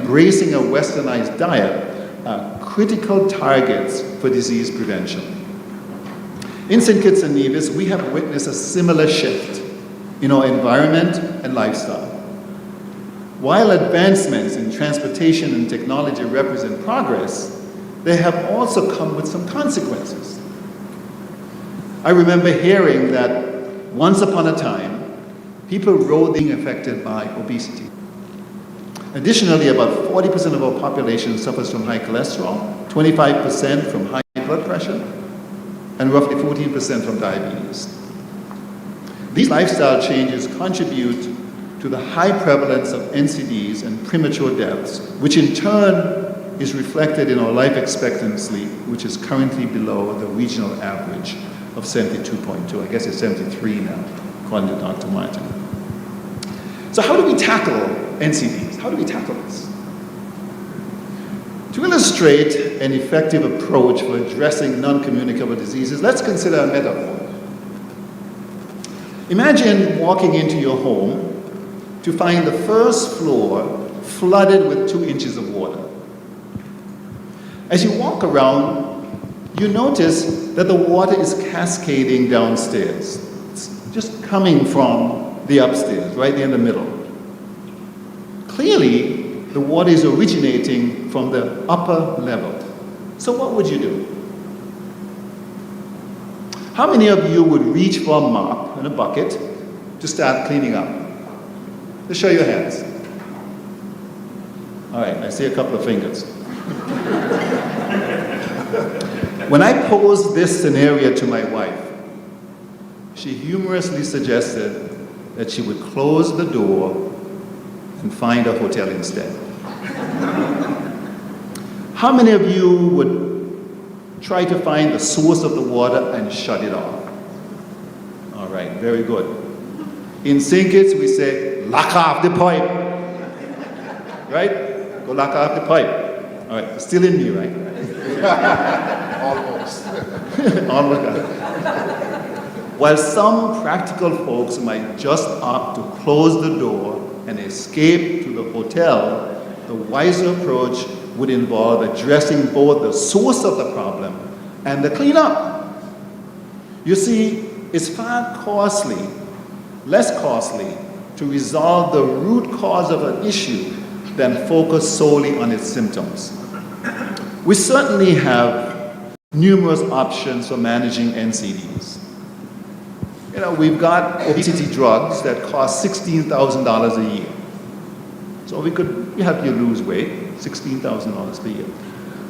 embracing a westernized diet are critical targets for disease prevention. In Saint Kitts and Nevis, we have witnessed a similar shift in our environment and lifestyle. While advancements in transportation and technology represent progress, they have also come with some consequences. I remember hearing that once upon a time, people were being affected by obesity. Additionally, about 40% of our population suffers from high cholesterol, 25% from high blood pressure, and roughly 14% from diabetes. These lifestyle changes contribute to the high prevalence of NCDs and premature deaths, which in turn is reflected in our life expectancy, which is currently below the regional average of 72.2. I guess it's 73 now, according to Dr. Martin. So how do we tackle NCDs? How do we tackle this? To illustrate an effective approach for addressing non-communicable diseases, let's consider a metaphor. Imagine walking into your home to find the first floor flooded with 2 inches of water. As you walk around, you notice that the water is cascading downstairs. It's just coming from the upstairs, right there in the middle. Clearly, the water is originating from the upper level. So what would you do? How many of you would reach for a mop and a bucket to start cleaning up? Just show your hands. All right, I see a couple of fingers. When I posed this scenario to my wife, she humorously suggested that she would close the door and find a hotel instead. How many of you would try to find the source of the water and shut it off? All right, very good. In Saint Kitts, we say, lock off the pipe. Right? Go lock off the pipe. All right, it's still in me, right? Almost. Almost. While some practical folks might just opt to close the door and escape to the hotel, the wiser approach would involve addressing both the source of the problem and the cleanup. You see, it's far less costly to resolve the root cause of an issue than focus solely on its symptoms. We certainly have numerous options for managing NCDs. You know, we've got obesity drugs that cost $16,000 a year. So we help you lose weight, $16,000 per year.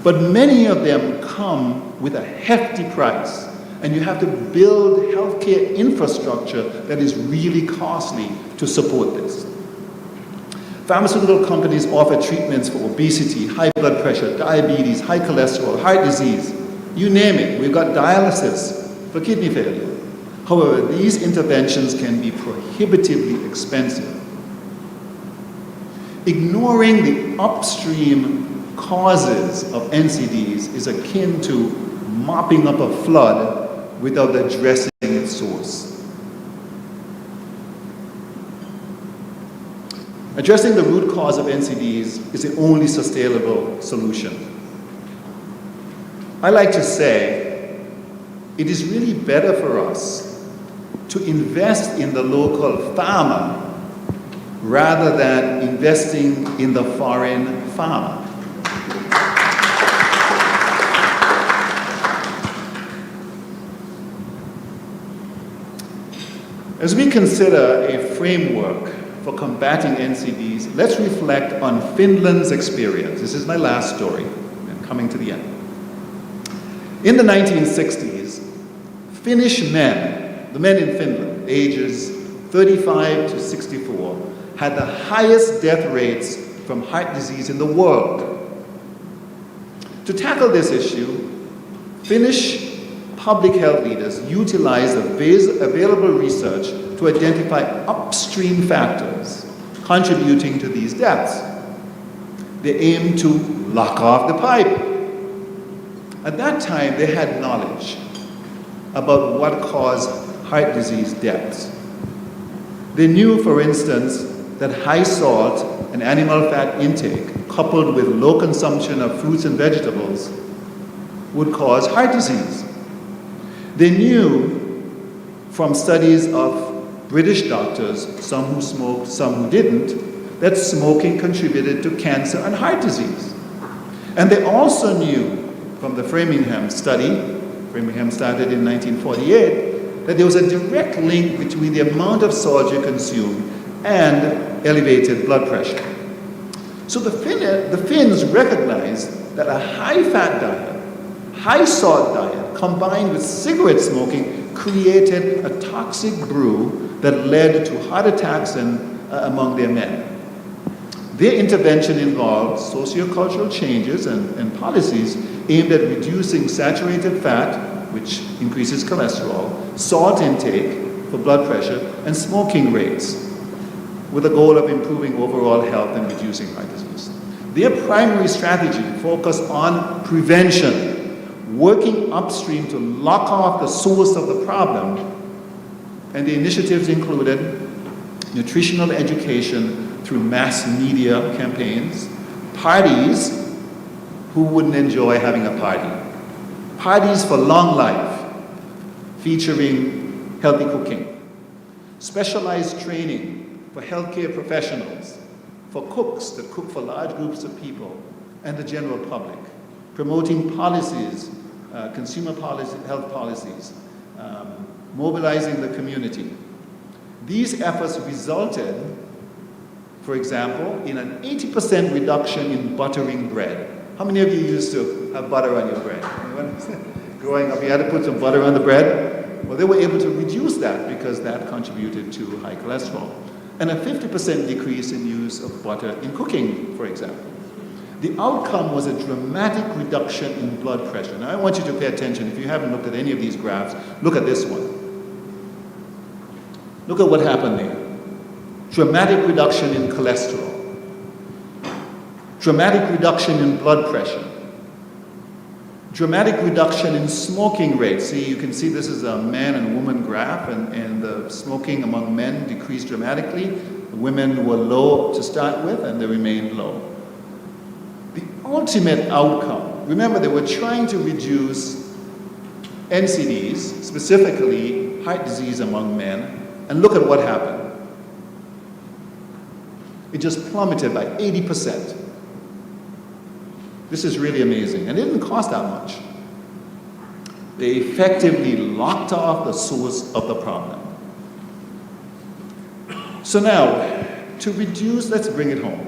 But many of them come with a hefty price, and you have to build healthcare infrastructure that is really costly to support this. Pharmaceutical companies offer treatments for obesity, high blood pressure, diabetes, high cholesterol, heart disease, you name it. We've got dialysis for kidney failure. However, these interventions can be prohibitively expensive. Ignoring the upstream causes of NCDs is akin to mopping up a flood without addressing its source. Addressing the root cause of NCDs is the only sustainable solution. I like to say it is really better for us to invest in the local farmer rather than investing in the foreign farmer. As we consider a framework for combating NCDs, let's reflect on Finland's experience. This is my last story, and coming to the end. In the 1960s, Finnish men, the men in Finland, ages 35 to 64, had the highest death rates from heart disease in the world. To tackle this issue, Finnish public health leaders utilized available research to identify upstream factors contributing to these deaths. They aimed to lock off the pipe. At that time, they had knowledge about what caused heart disease deaths. They knew, for instance, that high salt and animal fat intake, coupled with low consumption of fruits and vegetables, would cause heart disease. They knew from studies of British doctors, some who smoked, some who didn't, that smoking contributed to cancer and heart disease. And they also knew from the Framingham study, Framingham started in 1948, that there was a direct link between the amount of salt you consume and elevated blood pressure. So the Finns recognized that a high-fat diet, high-salt diet, combined with cigarette smoking, created a toxic brew that led to heart attacks among their men. Their intervention involved sociocultural changes and policies aimed at reducing saturated fat, which increases cholesterol, salt intake for blood pressure, and smoking rates, with the goal of improving overall health and reducing heart disease. Their primary strategy focused on prevention, working upstream to lock off the source of the problem, and the initiatives included nutritional education through mass media campaigns, parties, who wouldn't enjoy having a party? Parties for long life, featuring healthy cooking, specialized training for healthcare professionals, for cooks that cook for large groups of people, and the general public, promoting policies, consumer policy, health policies, mobilizing the community. These efforts resulted, for example, in an 80% reduction in buttering bread. How many of you used to have butter on your bread? Growing up, you had to put some butter on the bread. Well, they were able to reduce that because that contributed to high cholesterol. And a 50% decrease in use of butter in cooking, for example. The outcome was a dramatic reduction in blood pressure. Now, I want you to pay attention. If you haven't looked at any of these graphs, look at this one. Look at what happened there. Dramatic reduction in cholesterol. Dramatic reduction in blood pressure. Dramatic reduction in smoking rates. See, you can see this is a man and woman graph, and the smoking among men decreased dramatically. The women were low to start with, and they remained low. The ultimate outcome, remember they were trying to reduce NCDs, specifically heart disease among men, and look at what happened. It just plummeted by 80%. This is really amazing, and it didn't cost that much. They effectively locked off the source of the problem. So now, to reduce, let's bring it home.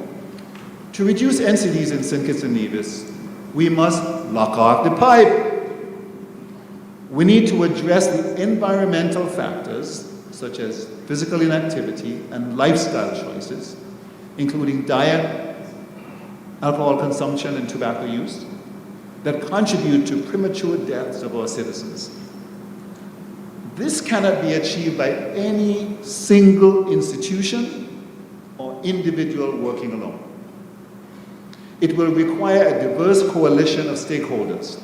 To reduce NCDs in Saint Kitts and Nevis, we must lock off the pipe. We need to address the environmental factors, such as physical inactivity and lifestyle choices, including diet, alcohol consumption, and tobacco use, that contribute to premature deaths of our citizens. This cannot be achieved by any single institution or individual working alone. It will require a diverse coalition of stakeholders.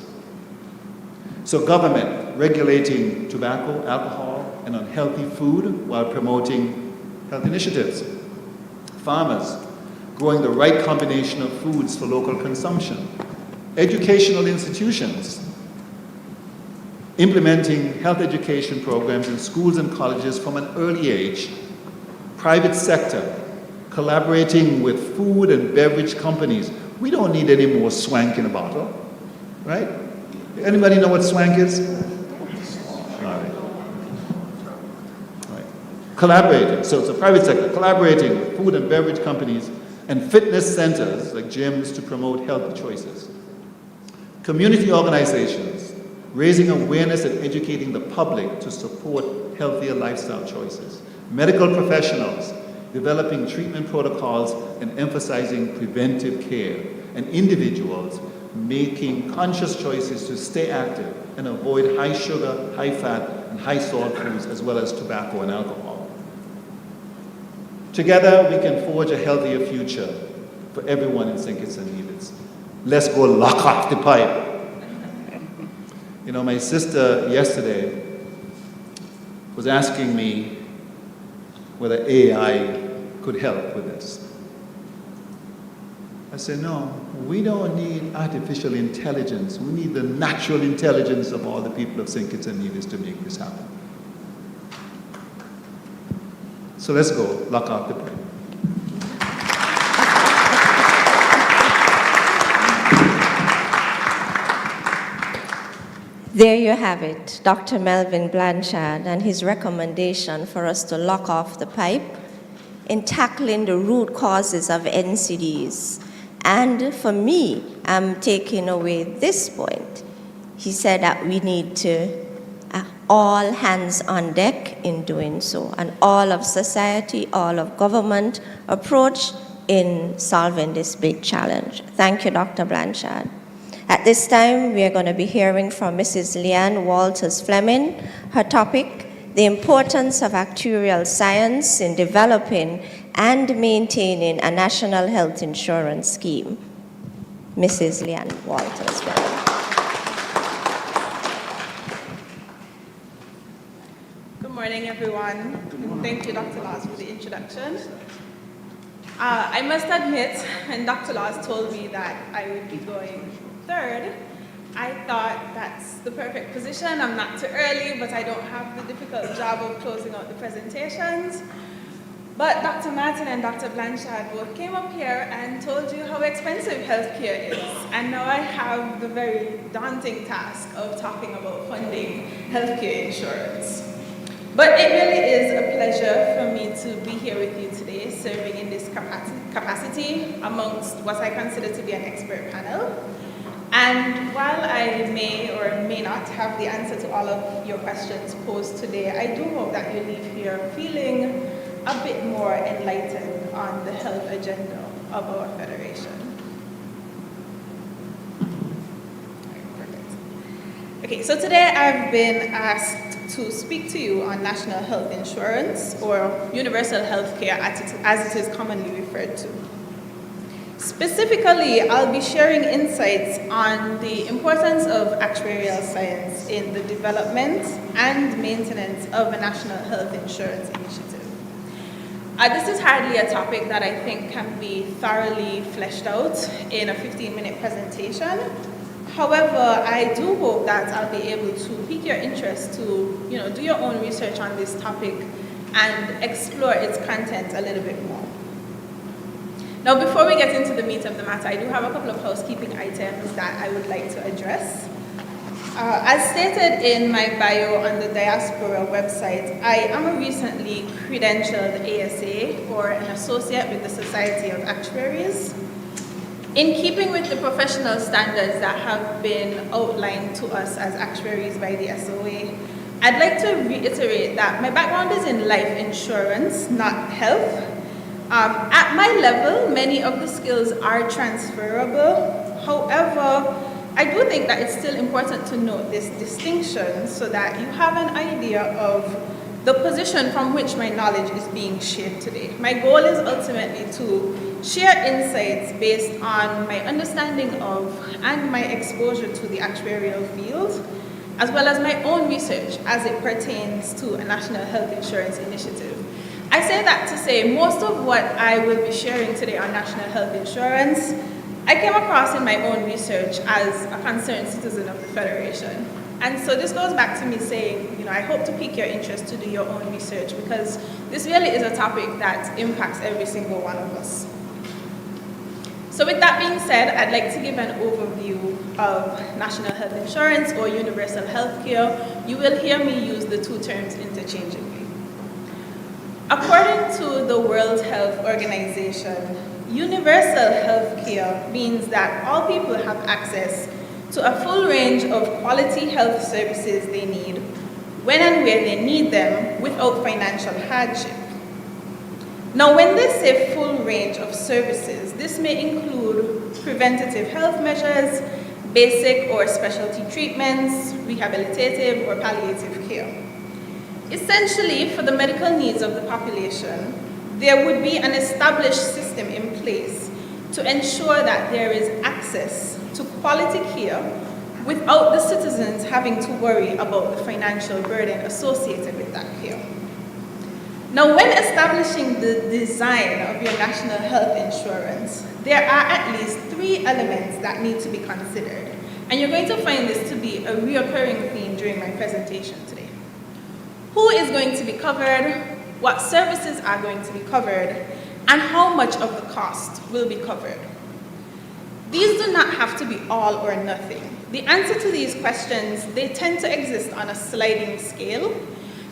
So government regulating tobacco, alcohol, and unhealthy food while promoting health initiatives. Farmers growing the right combination of foods for local consumption. Educational institutions implementing health education programs in schools and colleges from an early age. Private sector collaborating with food and beverage companies. We don't need any more swank in a bottle, right? Anybody know what swank is? All right. Collaborating, so it's a private sector, collaborating with food and beverage companies and fitness centers like gyms to promote healthy choices. Community organizations raising awareness and educating the public to support healthier lifestyle choices. Medical professionals developing treatment protocols and emphasizing preventive care. And individuals making conscious choices to stay active and avoid high sugar, high fat, and high salt foods, as well as tobacco and alcohol. Together, we can forge a healthier future for everyone in Saint Kitts and Nevis. Let's go lock off the pipe. You know, my sister yesterday was asking me whether AI could help with this. I said, no, we don't need artificial intelligence. We need the natural intelligence of all the people of Saint Kitts and Nevis to make this happen. So let's go, lock off the pipe. There you have it, Dr. Melvin Blanchard and his recommendation for us to lock off the pipe in tackling the root causes of NCDs. And for me, I'm taking away this point. He said that we need to all hands on deck in doing so, and all of society, all of government approach in solving this big challenge. Thank you, Dr. Blanchard. At this time, we are going to be hearing from Mrs. Leanne Walters-Fleming. Her topic, the importance of actuarial science in developing and maintaining a national health insurance scheme. Mrs. Leanne Walters-Fleming. Good morning, everyone. Good morning. Thank you, Dr. Laws, for the introduction. I must admit, when Dr. Laws told me that I would be going third, I thought that's the perfect position. I'm not too early, but I don't have the difficult job of closing out the presentations. But Dr. Martin and Dr. Blanchard both came up here and told you how expensive healthcare is. And now I have the very daunting task of talking about funding healthcare insurance. But it really is a pleasure for me to be here with you today, serving in this capacity amongst what I consider to be an expert panel. And while I may or may not have the answer to all of your questions posed today, I do hope that you leave here feeling a bit more enlightened on the health agenda of our federation. Okay, so today I've been asked to speak to you on national health insurance, or universal health care as it is commonly referred to. Specifically, I'll be sharing insights on the importance of actuarial science in the development and maintenance of a national health insurance initiative. This is hardly a topic that I think can be thoroughly fleshed out in a 15-minute presentation. However, I do hope that I'll be able to pique your interest to, do your own research on this topic and explore its content a little bit more. Now, before we get into the meat of the matter, I do have a couple of housekeeping items that I would like to address. As stated in my bio on the Diaspora website, I am a recently credentialed ASA, or an associate with the Society of Actuaries. In keeping with the professional standards that have been outlined to us as actuaries by the SOA, I'd like to reiterate that my background is in life insurance, not health. At my level, many of the skills are transferable. However, I do think that it's still important to note this distinction so that you have an idea of the position from which my knowledge is being shared today. My goal is ultimately to share insights based on my understanding of and my exposure to the actuarial field, as well as my own research as it pertains to a national health insurance initiative. I say that to say most of what I will be sharing today on national health insurance, I came across in my own research as a concerned citizen of the Federation. And so this goes back to me saying, I hope to pique your interest to do your own research, because this really is a topic that impacts every single one of us. So with that being said, I'd like to give an overview of national health insurance or universal health care. You will hear me use the two terms interchangeably. According to the World Health Organization, universal health care means that all people have access to a full range of quality health services they need, when and where they need them, without financial hardship. Now, when they say full range of services, this may include preventative health measures, basic or specialty treatments, rehabilitative or palliative care. Essentially, for the medical needs of the population, there would be an established system in place to ensure that there is access to quality care without the citizens having to worry about the financial burden associated with that care. Now, when establishing the design of your national health insurance, there are at least 3 elements that need to be considered. And you're going to find this to be a recurring theme during my presentation today. Who is going to be covered, what services are going to be covered, and how much of the cost will be covered. These do not have to be all or nothing. The answer to these questions, they tend to exist on a sliding scale,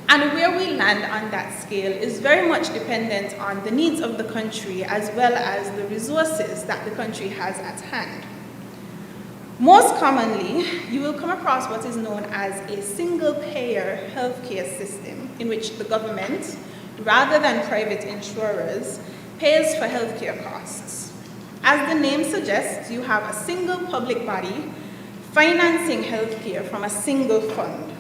and where we land on that scale is very much dependent on the needs of the country as well as the resources that the country has at hand. Most commonly, you will come across what is known as a single-payer healthcare system in which the government, rather than private insurers, pays for healthcare costs. As the name suggests, you have a single public body financing healthcare from a single fund.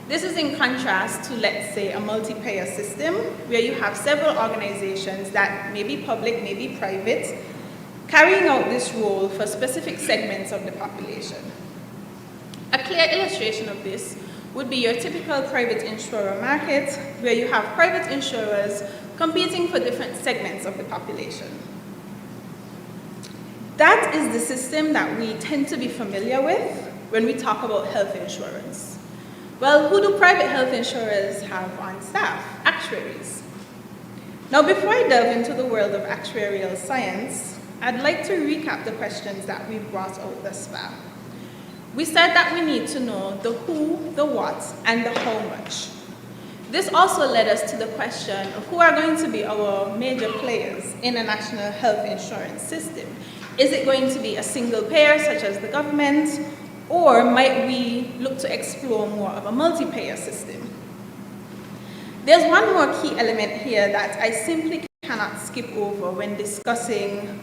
This is in contrast to, let's say, a multi-payer system where you have several organizations that may be public, may be private, carrying out this role for specific segments of the population. A clear illustration of this would be your typical private insurer market, where you have private insurers competing for different segments of the population. That is the system that we tend to be familiar with when we talk about health insurance. Well, who do private health insurers have on staff? Actuaries. Now, before I delve into the world of actuarial science, I'd like to recap the questions that we've brought out thus far. We said that we need to know the who, the what, and the how much. This also led us to the question of who are going to be our major players in a national health insurance system. Is it going to be a single payer, such as the government, or might we look to explore more of a multi-payer system? There's one more key element here that I simply cannot skip over when discussing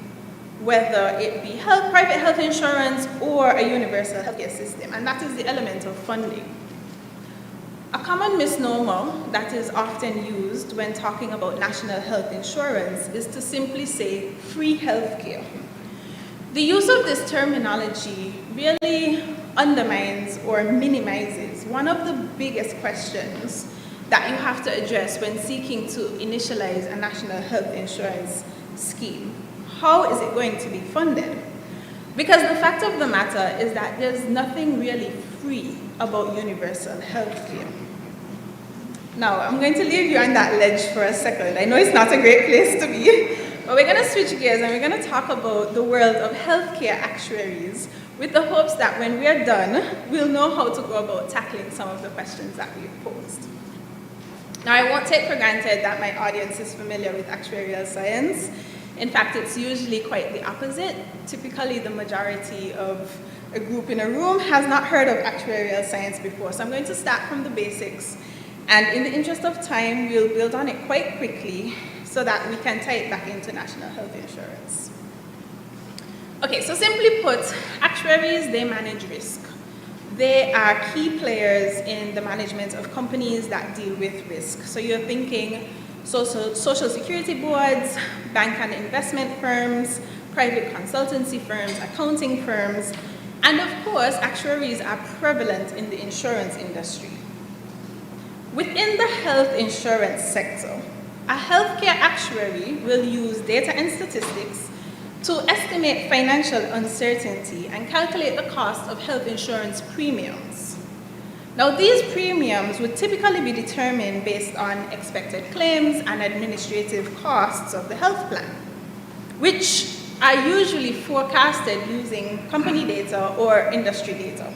whether it be private health insurance or a universal healthcare system, and that is the element of funding. A common misnomer that is often used when talking about national health insurance is to simply say free healthcare. The use of this terminology really undermines or minimizes one of the biggest questions that you have to address when seeking to initialize a national health insurance scheme. How is it going to be funded? Because the fact of the matter is that there's nothing really free about universal health care. Now, I'm going to leave you on that ledge for a second. I know it's not a great place to be, but we're going to switch gears and we're going to talk about the world of healthcare actuaries with the hopes that when we're done, we'll know how to go about tackling some of the questions that we've posed. Now, I won't take for granted that my audience is familiar with actuarial science. In fact, it's usually quite the opposite. Typically, the majority of a group in a room has not heard of actuarial science before. So I'm going to start from the basics. And in the interest of time, we'll build on it quite quickly so that we can tie it back into national health insurance. Okay, so simply put, actuaries, they manage risk. They are key players in the management of companies that deal with risk. So you're thinking social security boards, bank and investment firms, private consultancy firms, accounting firms, and of course, actuaries are prevalent in the insurance industry. Within the health insurance sector, a healthcare actuary will use data and statistics to estimate financial uncertainty and calculate the cost of health insurance premiums. Now, these premiums would typically be determined based on expected claims and administrative costs of the health plan, which are usually forecasted using company data or industry data.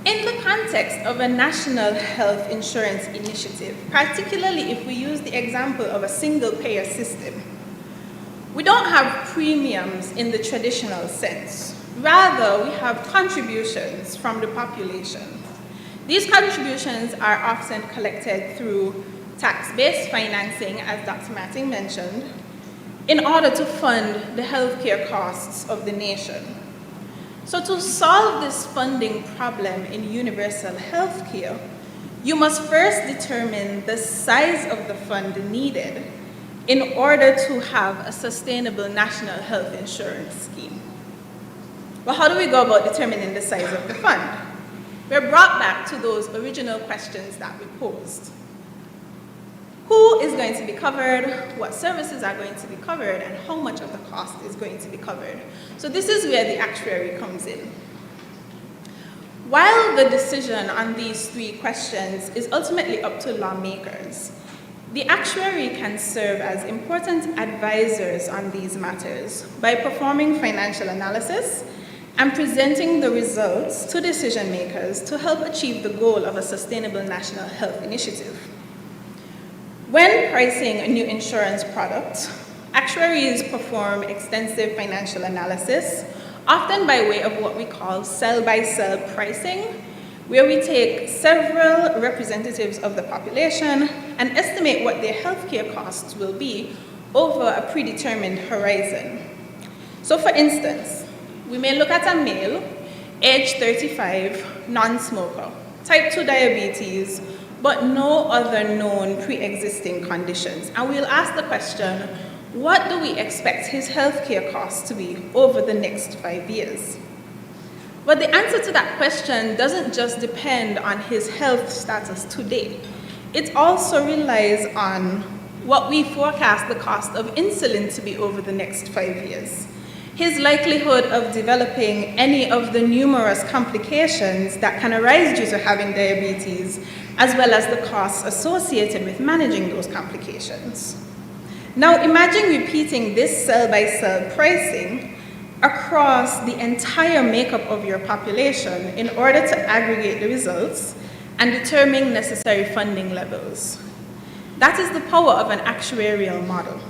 In the context of a national health insurance initiative, particularly if we use the example of a single-payer system, we don't have premiums in the traditional sense. Rather, we have contributions from the population. These contributions are often collected through tax-based financing, as Dr. Martin mentioned, in order to fund the healthcare costs of the nation. So to solve this funding problem in universal healthcare, you must first determine the size of the fund needed in order to have a sustainable national health insurance scheme. Well, how do we go about determining the size of the fund? We're brought back to those original questions that we posed. Who is going to be covered, what services are going to be covered, and how much of the cost is going to be covered. So this is where the actuary comes in. While the decision on these three questions is ultimately up to lawmakers, the actuary can serve as important advisors on these matters by performing financial analysis and presenting the results to decision makers to help achieve the goal of a sustainable national health initiative. When pricing a new insurance product, actuaries perform extensive financial analysis, often by way of what we call cell-by-cell pricing, where we take several representatives of the population and estimate what their healthcare costs will be over a predetermined horizon. So for instance, we may look at a male, age 35, non-smoker, type 2 diabetes, but no other known pre-existing conditions. And we'll ask the question, what do we expect his healthcare costs to be over the next 5 years? But the answer to that question doesn't just depend on his health status today. It also relies on what we forecast the cost of insulin to be over the next 5 years, his likelihood of developing any of the numerous complications that can arise due to having diabetes, as well as the costs associated with managing those complications. Now imagine repeating this cell-by-cell pricing across the entire makeup of your population in order to aggregate the results and determine necessary funding levels. That is the power of an actuarial model.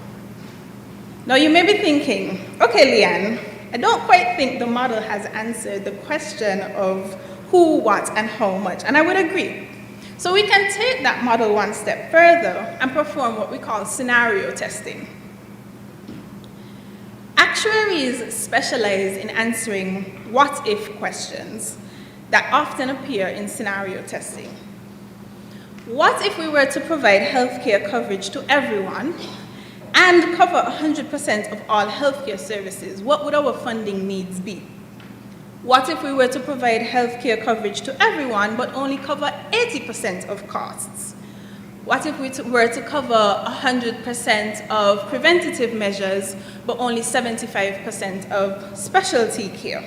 Now you may be thinking, okay, Leanne, I don't quite think the model has answered the question of who, what, and how much, and I would agree. So we can take that model one step further and perform what we call scenario testing. Actuaries specialize in answering what-if questions that often appear in scenario testing. What if we were to provide healthcare coverage to everyone and cover 100% of all healthcare services? What would our funding needs be? What if we were to provide healthcare coverage to everyone but only cover 80% of costs? What if we were to cover 100% of preventative measures but only 75% of specialty care?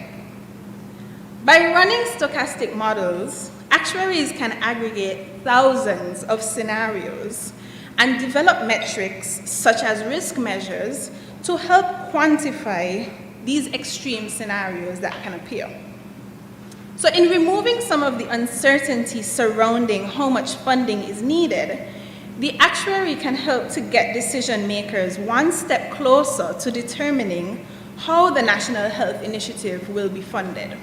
By running stochastic models, actuaries can aggregate thousands of scenarios and develop metrics such as risk measures to help quantify these extreme scenarios that can appear. So in removing some of the uncertainty surrounding how much funding is needed, the actuary can help to get decision makers one step closer to determining how the National Health Initiative will be funded.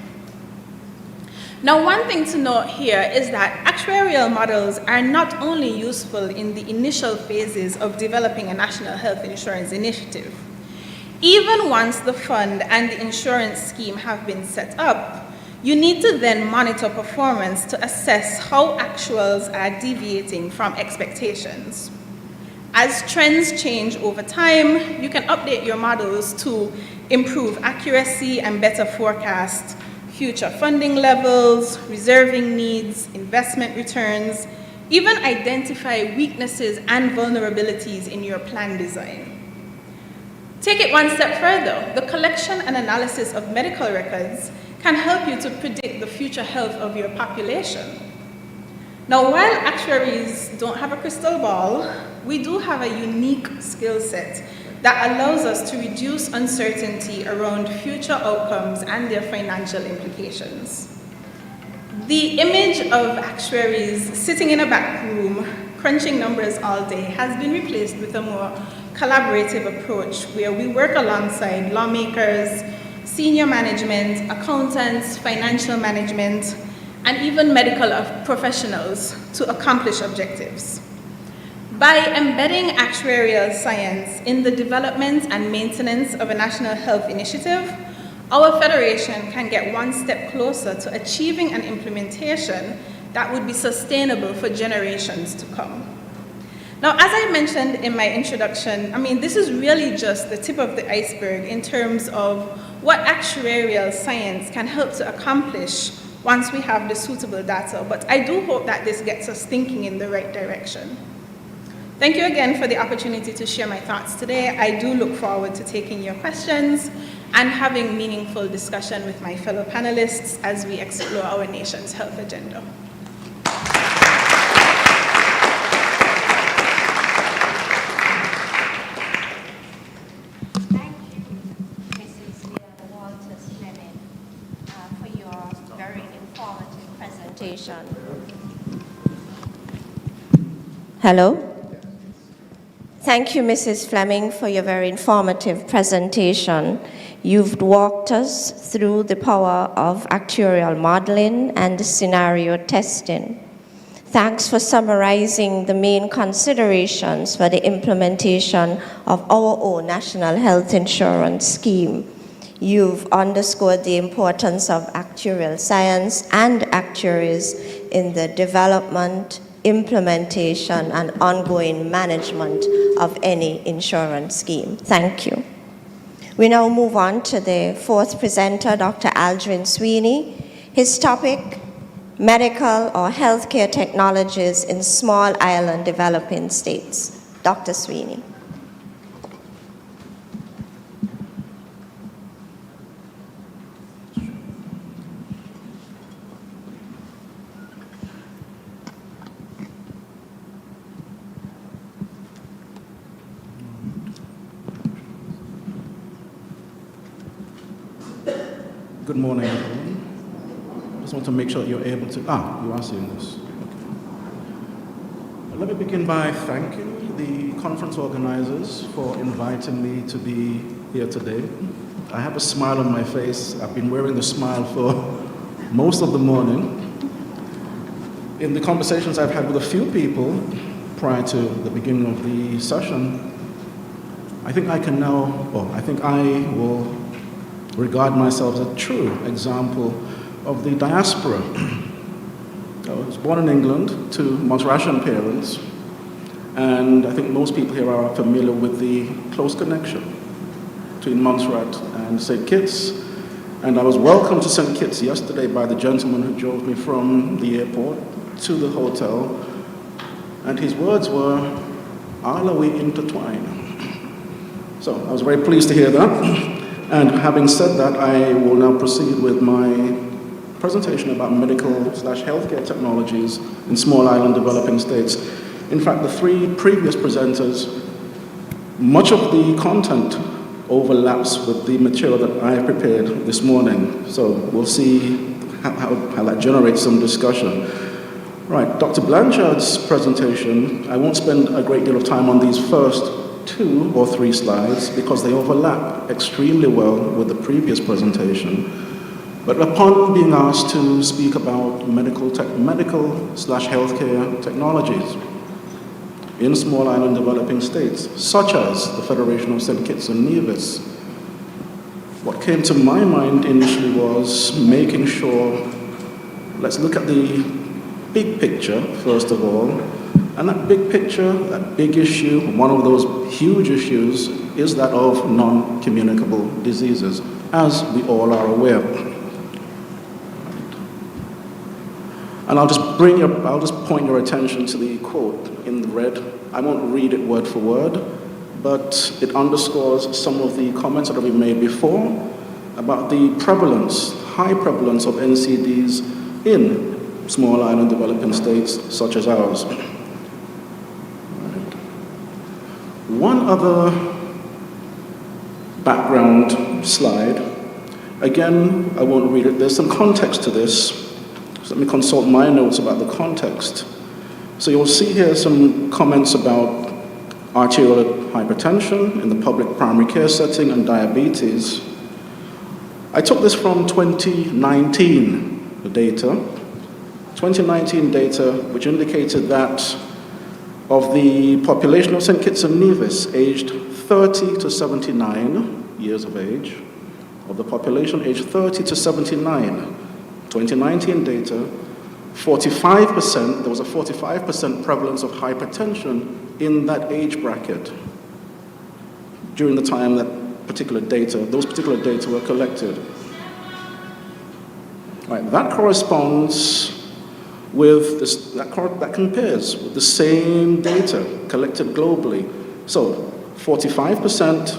Now, one thing to note here is that actuarial models are not only useful in the initial phases of developing a National Health Insurance Initiative. Even once the fund and the insurance scheme have been set up, you need to then monitor performance to assess how actuals are deviating from expectations. As trends change over time, you can update your models to improve accuracy and better forecast future funding levels, reserving needs, investment returns, even identify weaknesses and vulnerabilities in your plan design. Take it one step further. The collection and analysis of medical records can help you to predict the future health of your population. Now, while actuaries don't have a crystal ball, we do have a unique skill set that allows us to reduce uncertainty around future outcomes and their financial implications. The image of actuaries sitting in a back room, crunching numbers all day, has been replaced with a more collaborative approach where we work alongside lawmakers, senior management, accountants, financial management, and even medical professionals to accomplish objectives. By embedding actuarial science in the development and maintenance of a national health initiative, our federation can get one step closer to achieving an implementation that would be sustainable for generations to come. Now, as I mentioned in my introduction, this is really just the tip of the iceberg in terms of what actuarial science can help to accomplish once we have the suitable data, but I do hope that this gets us thinking in the right direction. Thank you again for the opportunity to share my thoughts today. I do look forward to taking your questions and having meaningful discussion with my fellow panelists as we explore our nation's health agenda. Thank you, Mrs. Leanne Walters-Fleming, for your very informative presentation. Hello? Thank you, Mrs. Fleming, for your very informative presentation. You've walked us through the power of actuarial modeling and scenario testing. Thanks for summarizing the main considerations for the implementation of our own national health insurance scheme. You've underscored the importance of actuarial science and actuaries in the development, implementation, and ongoing management of any insurance scheme. Thank you. We now move on to the fourth presenter, Dr. Aldrin Sweeney. His topic, medical or healthcare technologies in small island developing states. Dr. Sweeney. Good morning, everyone. Just want to make sure you're able to, you are seeing this. Okay. Let me begin by thanking the conference organizers for inviting me to be here today. I have a smile on my face. I've been wearing the smile for most of the morning. In the conversations I've had with a few people prior to the beginning of the session, I think I will regard myself as a true example of the diaspora. I was born in England to Montreal parents, and I think most people here are familiar with the close connection between Montreal and Saint Kitts. And I was welcomed to Saint Kitts yesterday by the gentleman who drove me from the airport to the hotel, and his words were, "Are we intertwined?" So I was very pleased to hear that. And having said that, I will now proceed with my presentation about medical/healthcare technologies in small island developing states. In fact, the three previous presenters, much of the content overlaps with the material that I prepared this morning. So we'll see how that generates some discussion. Right, Dr. Blanchard's presentation, I won't spend a great deal of time on these first 2 or 3 slides because they overlap extremely well with the previous presentation. But upon being asked to speak about medical/healthcare technologies in small island developing states, such as the Federation of Saint Kitts and Nevis, what came to my mind initially was making sure, let's look at the big picture first of all. And that big picture, that big issue, one of those huge issues is that of non-communicable diseases, as we all are aware. And I'll just point your attention to the quote in the red. I won't read it word for word, but it underscores some of the comments that we made before about the high prevalence of NCDs in small island developing states such as ours. One other background slide. Again, I won't read it. There's some context to this. So let me consult my notes about the context. So you'll see here some comments about arterial hypertension in the public primary care setting and diabetes. I took this from 2019, the data. 2019 data, which indicated that of the population of Saint Kitts and Nevis aged 30 to 79 years of age, of the population aged 30 to 79, 2019 data, 45%, there was a 45% prevalence of hypertension in that age bracket during the time that those particular data were collected. Right, that corresponds with this, that compares with the same data collected globally. So 45%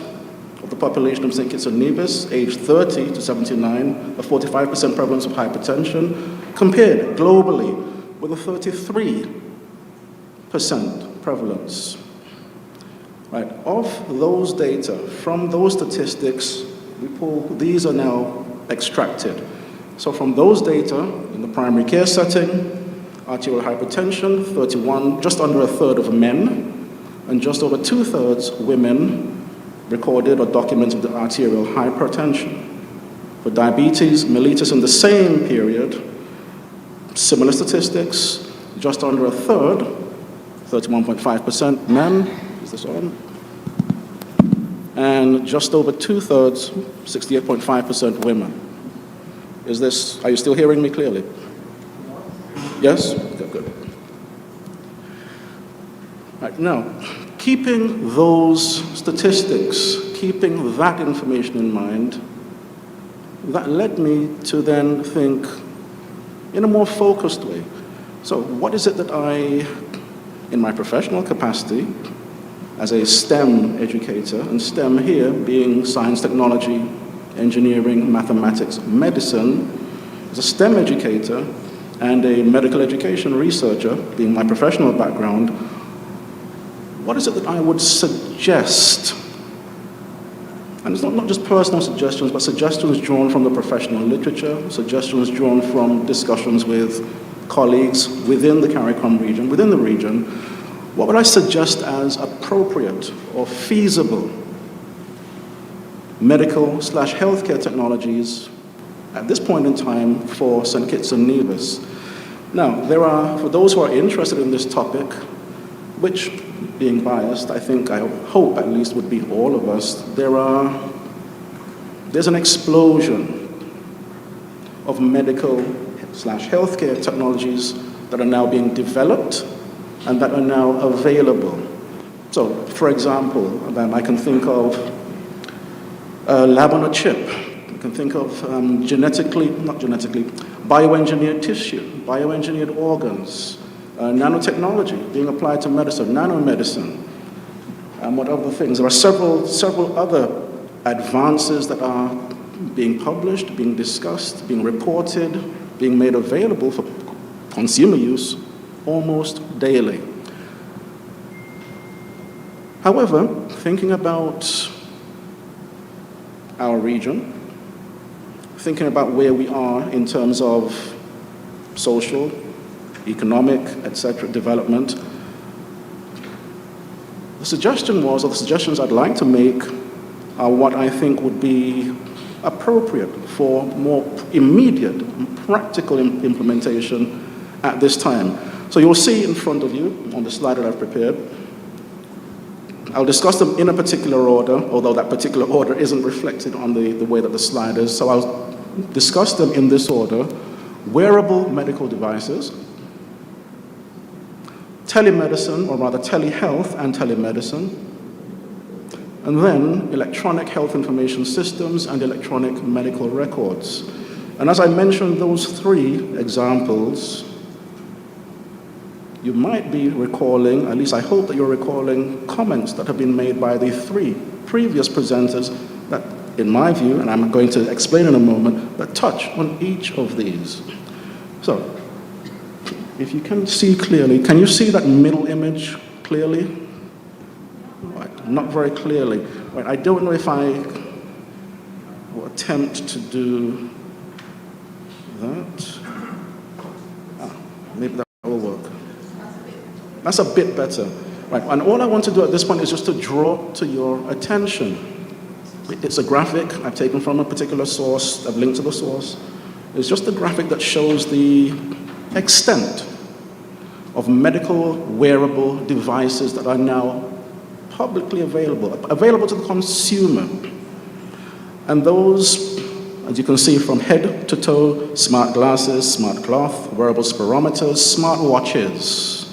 of the population of Saint Kitts and Nevis, aged 30 to 79, a 45% prevalence of hypertension, compared globally with a 33% prevalence. Right. Of those data, from those statistics, these are now extracted. So from those data, in the primary care setting, arterial hypertension, 31, just under a third of men, and just over 2/3 women recorded or documented the arterial hypertension. For diabetes mellitus in the same period, similar statistics, just under a third, 31.5% men, is this on? And just over 2/3, 68.5% women. Are you still hearing me clearly? Yes? Okay, good. Right, now, keeping those statistics, keeping that information in mind, that led me to then think in a more focused way. So what is it that I, in my professional capacity, as a STEM educator, and STEM here being science, technology, engineering, mathematics, medicine, as a STEM educator and a medical education researcher, being my professional background, what is it that I would suggest? And it's not just personal suggestions, but suggestions drawn from the professional literature, suggestions drawn from discussions with colleagues within the CARICOM region, within the region. What would I suggest as appropriate or feasible medical/healthcare technologies at this point in time for Saint Kitts and Nevis? Now, there are, for those who are interested in this topic, which, being biased, I hope at least would be all of us, there's an explosion of medical/healthcare technologies that are now being developed and that are now available. So, for example, I can think of a lab on a chip. I can think of bioengineered tissue, bioengineered organs, nanotechnology being applied to medicine, nanomedicine, and what other things. There are several other advances that are being published, being discussed, being reported, being made available for consumer use almost daily. However, thinking about our region, thinking about where we are in terms of social, economic, etc., development, the suggestions I'd like to make are what I think would be appropriate for more immediate and practical implementation at this time. So you'll see in front of you on the slide that I've prepared, I'll discuss them in a particular order, although that particular order isn't reflected on the way that the slide is. So I'll discuss them in this order: wearable medical devices, telemedicine, or rather telehealth and telemedicine, and then electronic health information systems and electronic medical records. And as I mentioned those three examples, you might be recalling, at least I hope that you're recalling, comments that have been made by the three previous presenters that, in my view, and I'm going to explain in a moment, that touch on each of these. So, if you can see clearly, can you see that middle image clearly? Right, not very clearly. Right, I don't know if I will attempt to do that. Maybe that will work. That's a bit better. Right, and all I want to do at this point is just to draw to your attention. It's a graphic I've taken from a particular source, I've linked to the source. It's just a graphic that shows the extent of medical wearable devices that are now publicly available to the consumer. And those, as you can see from head to toe, smart glasses, smart cloth, wearable spirometers, smart watches.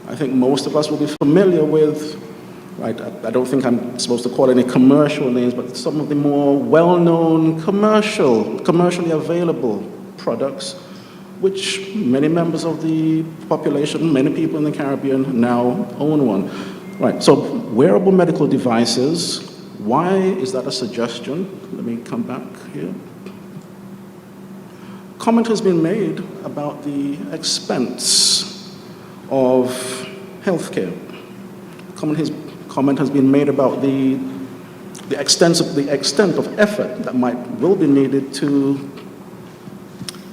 I think most of us will be familiar with, right, I don't think I'm supposed to call any commercial names, but some of the more well-known commercially available products which many members of the population, many people in the Caribbean now own one. Right, so wearable medical devices, why is that a suggestion? Let me come back here. Comment has been made about the expense of healthcare. Comment has been made about the extent of effort that will be needed to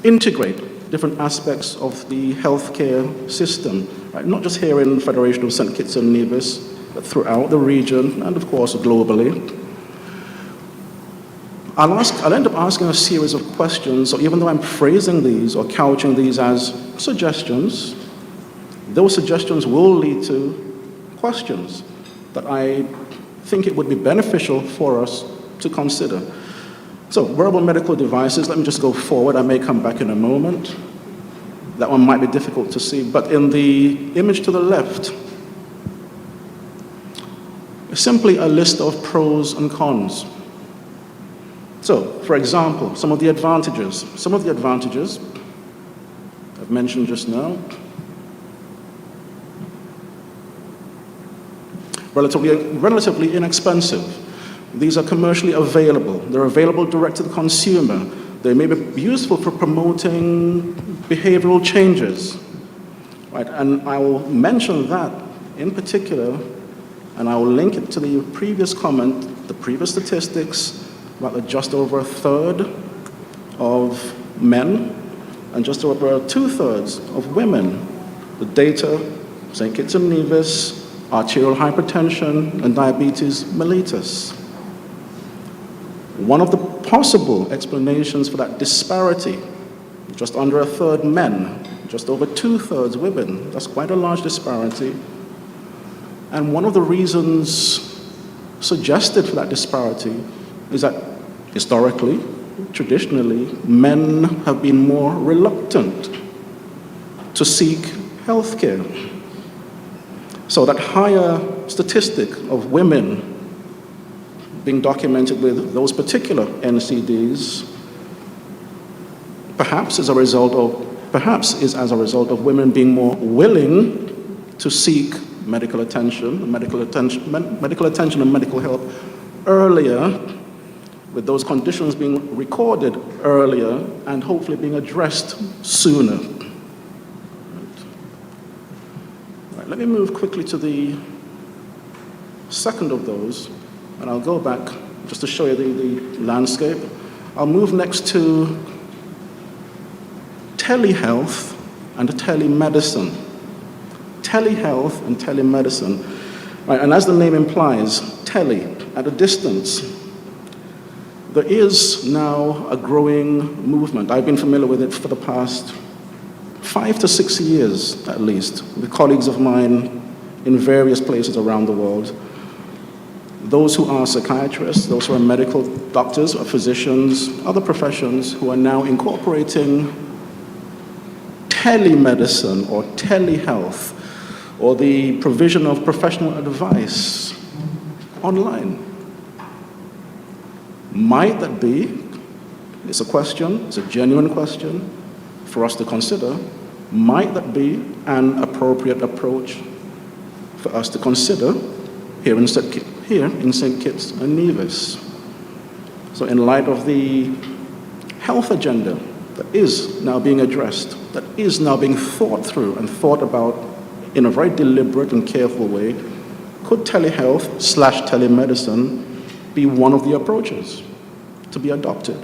integrate different aspects of the healthcare system, right? Not just here in the Federation of Saint Kitts and Nevis, but throughout the region and of course globally. I'll end up asking a series of questions, so even though I'm phrasing these or couching these as suggestions, those suggestions will lead to questions that I think it would be beneficial for us to consider. So, wearable medical devices, let me just go forward. I may come back in a moment. That one might be difficult to see, but in the image to the left, simply a list of pros and cons. So, for example, some of the advantages I've mentioned just now. Relatively inexpensive. These are commercially available. They're available direct to the consumer. They may be useful for promoting behavioral changes. Right? And I will mention that in particular, and I will link it to the previous comment, the previous statistics, about just over a third of men and just over 2/3 of women. The data, Saint Kitts and Nevis, arterial hypertension, and diabetes mellitus. One of the possible explanations for that disparity, just under a third men, just over 2/3 women, that's quite a large disparity. And one of the reasons suggested for that disparity is that historically, traditionally, men have been more reluctant to seek health care. So that higher statistic of women being documented with those particular NCDs perhaps is as a result of women being more willing to seek medical attention and medical help earlier, with those conditions being recorded earlier and hopefully being addressed sooner. Right, let me move quickly to the second of those, and I'll go back just to show you the landscape. I'll move next to telehealth and telemedicine. Telehealth and telemedicine. Right, and as the name implies, tele, at a distance. There is now a growing movement. I've been familiar with it for the past 5 to 6 years, at least, with colleagues of mine in various places around the world. Those who are psychiatrists, those who are medical doctors or physicians, other professions who are now incorporating telemedicine or telehealth, or the provision of professional advice online. Might that be, it's a question, it's a genuine question for us to consider, might that be an appropriate approach for us to consider here in Saint Kitts and Nevis? So in light of the health agenda that is now being addressed, that is now being thought through and thought about in a very deliberate and careful way, could telehealth/telemedicine be one of the approaches to be adopted?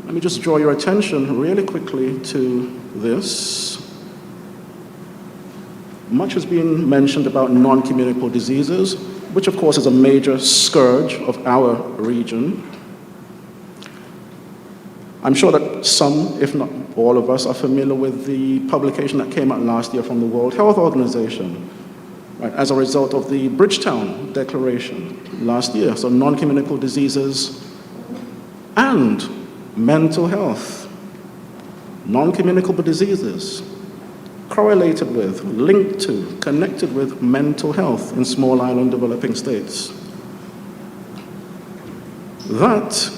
Let me just draw your attention really quickly to this. Much has been mentioned about non-communicable diseases, which of course is a major scourge of our region. I'm sure that some, if not all of us, are familiar with the publication that came out last year from the World Health Organization, right, as a result of the Bridgetown Declaration last year. So non-communicable diseases and mental health. Non-communicable diseases correlated with, linked to, connected with mental health in small island developing states. That,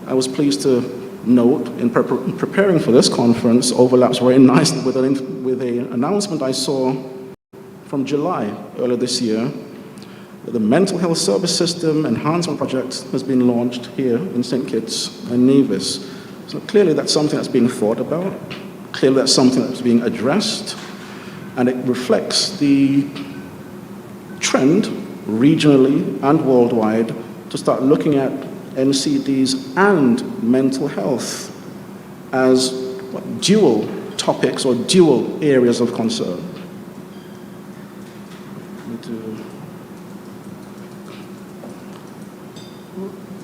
I was pleased to note in preparing for this conference overlaps very nicely with an announcement I saw from July earlier this year. The Mental Health Service System Enhancement Project has been launched here in Saint Kitts and Nevis. So clearly that's something that's being thought about, clearly that's something that's being addressed, and it reflects the trend regionally and worldwide to start looking at NCDs and mental health as dual topics or dual areas of concern.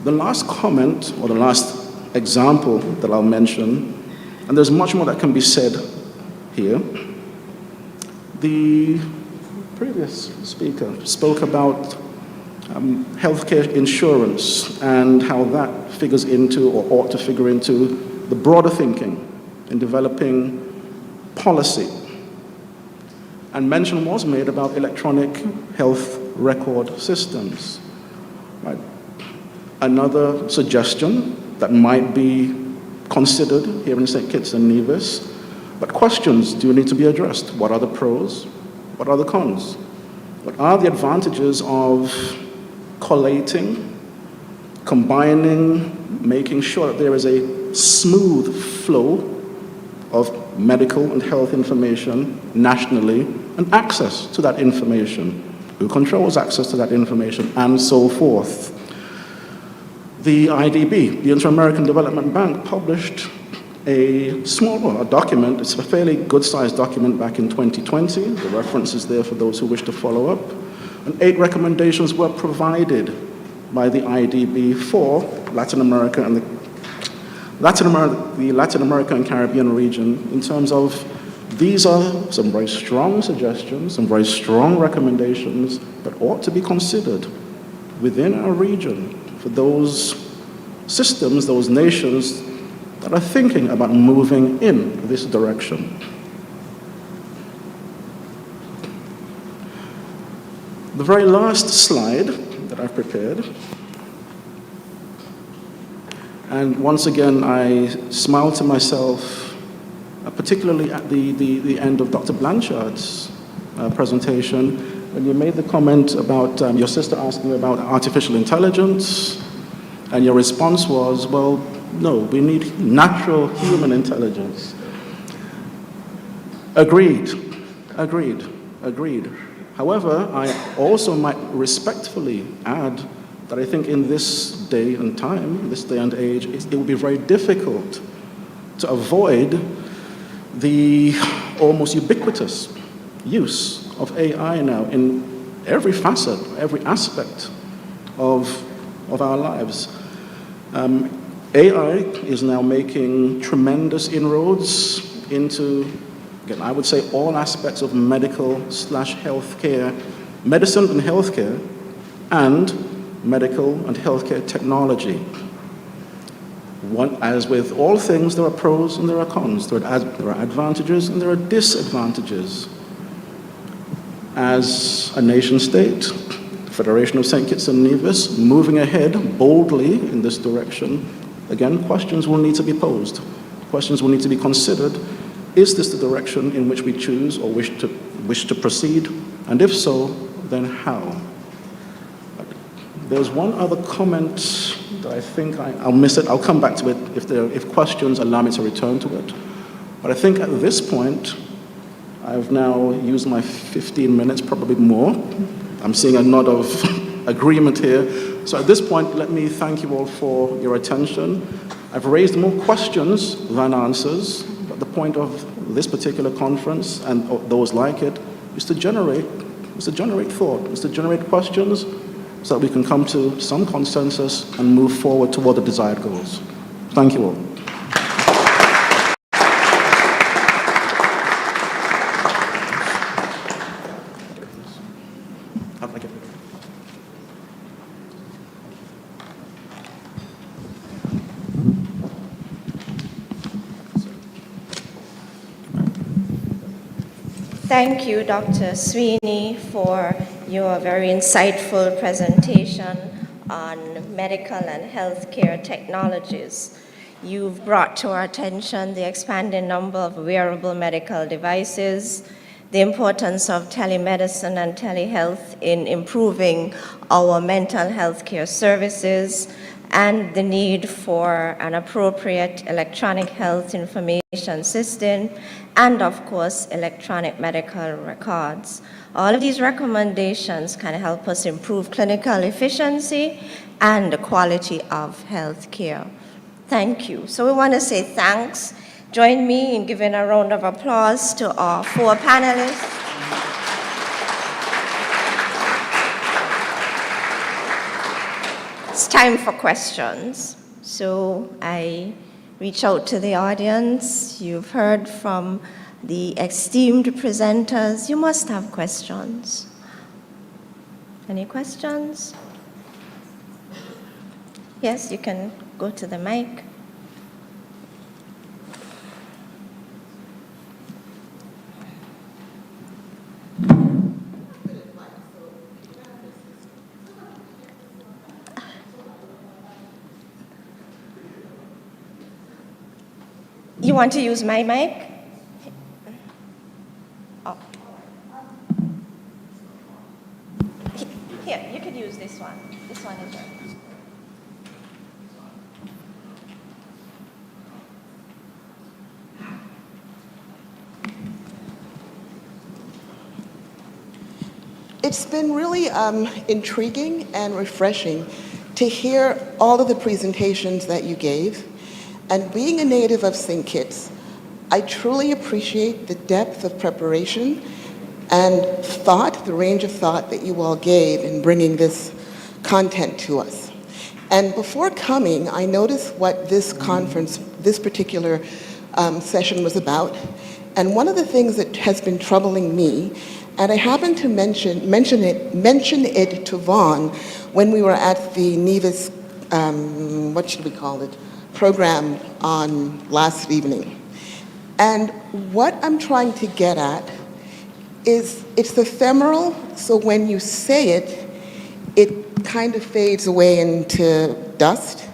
The last comment, or the last example that I'll mention, and there's much more that can be said here. The previous speaker spoke about healthcare insurance and how that figures into, or ought to figure into, the broader thinking in developing policy. And mention was made about electronic health record systems. Right? Another suggestion that might be considered here in Saint Kitts and Nevis, but questions do need to be addressed. What are the pros? What are the cons? What are the advantages of collating, combining, making sure that there is a smooth flow of medical and health information nationally, and access to that information? Who controls access to that information, and so forth? The IDB, the Inter-American Development Bank, published a document. It's a fairly good-sized document back in 2020. The reference is there for those who wish to follow up. And 8 recommendations were provided by the IDB for Latin America and the Latin America and Caribbean region, in terms of these are some very strong suggestions, some very strong recommendations that ought to be considered within our region for those systems, those nations that are thinking about moving in this direction. The very last slide that I've prepared, and once again I smile to myself, particularly at the end of Dr. Blanchard's presentation, when you made the comment about your sister asking about artificial intelligence, and your response was, well, no, we need natural human intelligence. Agreed. However, I also might respectfully add that I think in this day and time, this day and age, it will be very difficult to avoid the almost ubiquitous use of AI now in every facet, every aspect of our lives. AI is now making tremendous inroads into, again, I would say all aspects of medical/healthcare, medicine and healthcare, and medical and healthcare technology. As with all things, there are pros and there are cons. There are advantages and there are disadvantages. As a nation state, the Federation of Saint Kitts and Nevis, moving ahead boldly in this direction, again, questions will need to be posed. Questions will need to be considered. Is this the direction in which we choose or wish to proceed? And if so, then how? There's one other comment that I think I'll miss it. I'll come back to it if questions allow me to return to it. But I think at this point, I've now used my 15 minutes, probably more. I'm seeing a nod of agreement here. So at this point, let me thank you all for your attention. I've raised more questions than answers, but the point of this particular conference and those like it is to generate thought, is to generate questions so that we can come to some consensus and move forward toward the desired goals. Thank you all. Thank you, Dr. Sweeney, for your very insightful presentation on medical and healthcare technologies. You've brought to our attention the expanding number of wearable medical devices, the importance of telemedicine and telehealth in improving our mental health care services, and the need for an appropriate electronic health information system, and of course, electronic medical records. All of these recommendations can help us improve clinical efficiency and the quality of health care. Thank you. So we want to say thanks. Join me in giving a round of applause to our 4 panelists. It's time for questions. So I reach out to the audience. You've heard from the esteemed presenters. You must have questions. Any questions? Yes, you can go to the mic. You want to use my mic? Oh. Here, you could use this one. This one is yours. It's been really intriguing and refreshing to hear all of the presentations that you gave. And being a native of Saint Kitts, I truly appreciate the depth of preparation and thought, the range of thought that you all gave in bringing this content to us. And before coming, I noticed what this conference, this particular session was about. And one of the things that has been troubling me, and I happened to mention it to Vaughn when we were at the Nevis, what should we call it, program on last evening. And what I'm trying to get at is it's ephemeral, so when you say it, it kind of fades away into dust,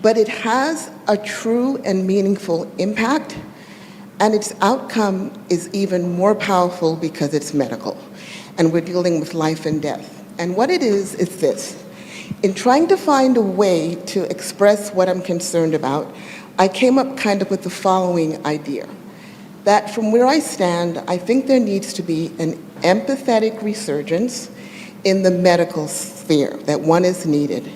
but it has a true and meaningful impact, and its outcome is even more powerful because it's medical, and we're dealing with life and death. And what it is this. In trying to find a way to express what I'm concerned about, I came up kind of with the following idea, that from where I stand, I think there needs to be an empathetic resurgence in the medical sphere, that one is needed.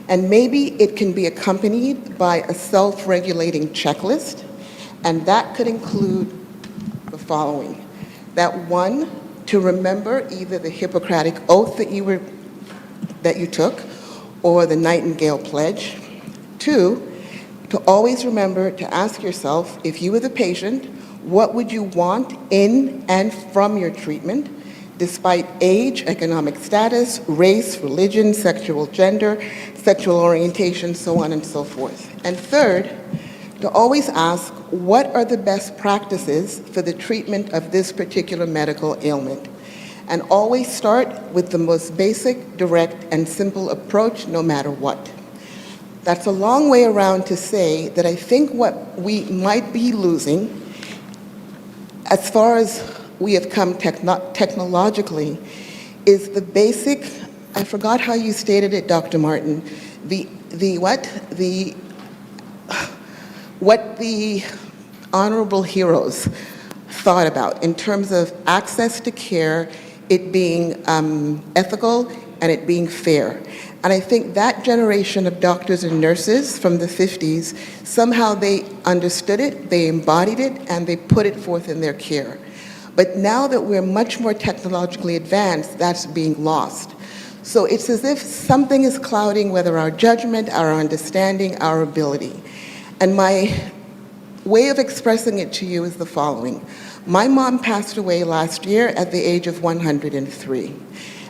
And maybe it can be accompanied by a self-regulating checklist, and that could include the following. That one, to remember either the Hippocratic Oath that you took, or the Nightingale Pledge. 2, to always remember to ask yourself, if you were the patient, what would you want in and from your treatment, despite age, economic status, race, religion, sexual gender, sexual orientation, so on and so forth. And 3rd, to always ask, what are the best practices for the treatment of this particular medical ailment? And always start with the most basic, direct, and simple approach, no matter what. That's a long way around to say that I think what we might be losing, as far as we have come technologically, is the basic, I forgot how you stated it, Dr. Martin, what the honorable heroes thought about in terms of access to care, it being ethical and it being fair. And I think that generation of doctors and nurses from the 50s, somehow they understood it, they embodied it, and they put it forth in their care. But now that we're much more technologically advanced, that's being lost. So it's as if something is clouding whether our judgment, our understanding, our ability. And my way of expressing it to you is the following. My mom passed away last year at the age of 103.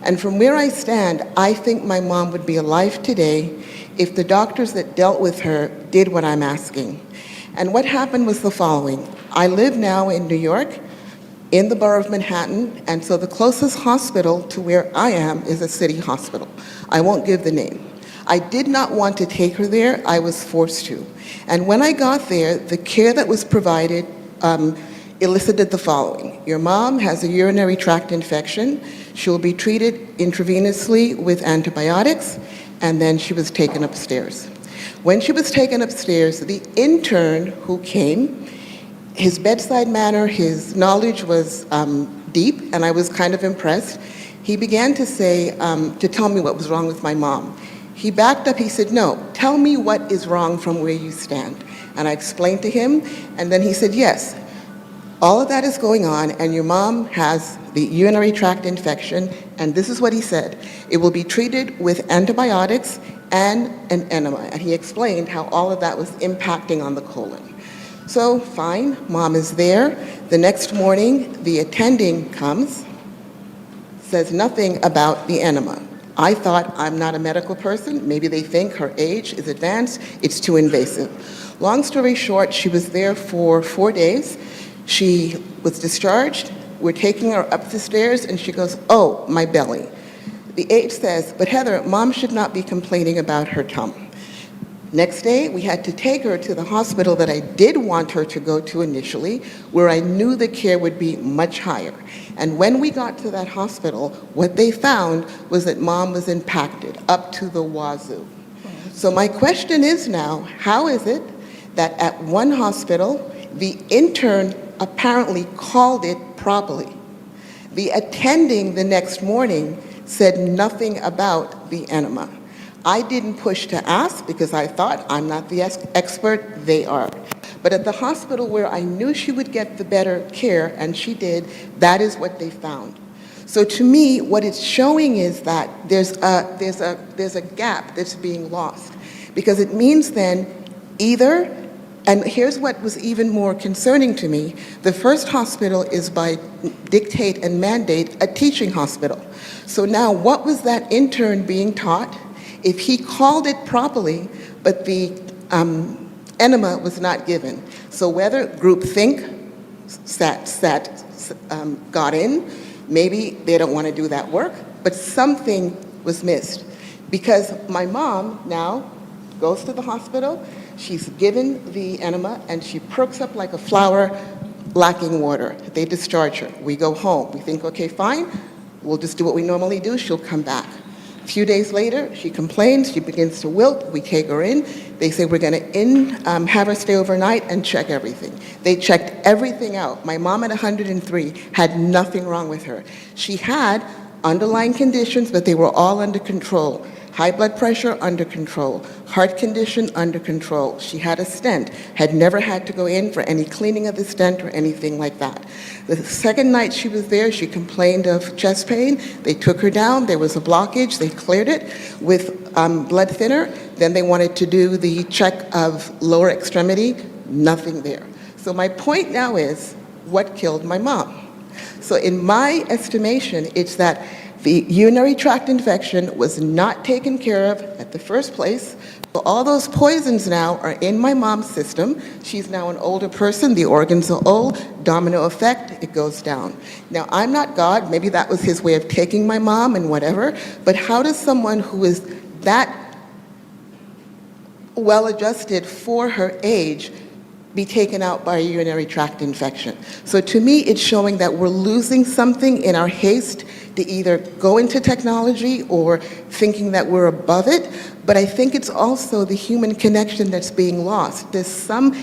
And from where I stand, I think my mom would be alive today if the doctors that dealt with her did what I'm asking. And what happened was the following. I live now in New York, in the borough of Manhattan, and so the closest hospital to where I am is a city hospital. I won't give the name. I did not want to take her there. I was forced to. And when I got there, the care that was provided elicited the following. Your mom has a urinary tract infection. She'll be treated intravenously with antibiotics, and then she was taken upstairs. When she was taken upstairs, the intern who came, his bedside manner, his knowledge was deep, and I was kind of impressed. He began to say, to tell me what was wrong with my mom. He backed up, he said, no, tell me what is wrong from where you stand. And I explained to him, and then he said, yes, all of that is going on, and your mom has the urinary tract infection, and this is what he said. It will be treated with antibiotics and an enema. And he explained how all of that was impacting on the colon. So fine, mom is there. The next morning, the attending comes, says nothing about the enema. I thought, I'm not a medical person. Maybe they think her age is advanced, it's too invasive. Long story short, she was there for 4 days. She was discharged. We're taking her up the stairs, and she goes, oh, my belly. The aide says, but Heather, mom should not be complaining about her tum. Next day, we had to take her to the hospital that I did want her to go to initially, where I knew the care would be much higher. And when we got to that hospital, what they found was that mom was impacted up to the wazoo. So my question is now, how is it that at one hospital, the intern apparently called it properly? The attending the next morning said nothing about the enema. I didn't push to ask because I thought I'm not the expert, they are. But at the hospital where I knew she would get the better care, and she did, that is what they found. So to me, what it's showing is that there's a gap that's being lost, because it means then either, and here's what was even more concerning to me, the first hospital is by dictate and mandate a teaching hospital. So now what was that intern being taught? If he called it properly, but the enema was not given. So whether groupthink got in, maybe they don't want to do that work, but something was missed. Because my mom now goes to the hospital, she's given the enema, and she perks up like a flower lacking water. They discharge her. We go home. We think, okay, fine, we'll just do what we normally do, she'll come back. A few days later, she complains, she begins to wilt, we take her in. They say we're gonna have her stay overnight and check everything. They checked everything out. My mom at 103 had nothing wrong with her. She had underlying conditions, but they were all under control. High blood pressure, under control. Heart condition, under control. She had a stent, had never had to go in for any cleaning of the stent or anything like that. The second night she was there, she complained of chest pain. They took her down, there was a blockage, they cleared it with blood thinner. Then they wanted to do the check of lower extremity, nothing there. So my point now is, what killed my mom? So in my estimation, it's that the urinary tract infection was not taken care of at the first place. So all those poisons now are in my mom's system. She's now an older person, the organs are old, domino effect, it goes down. Now, I'm not God, maybe that was his way of taking my mom and whatever, but how does someone who is that well-adjusted for her age be taken out by a urinary tract infection? So to me, it's showing that we're losing something in our haste to either go into technology or thinking that we're above it, but I think it's also the human connection that's being lost. There's some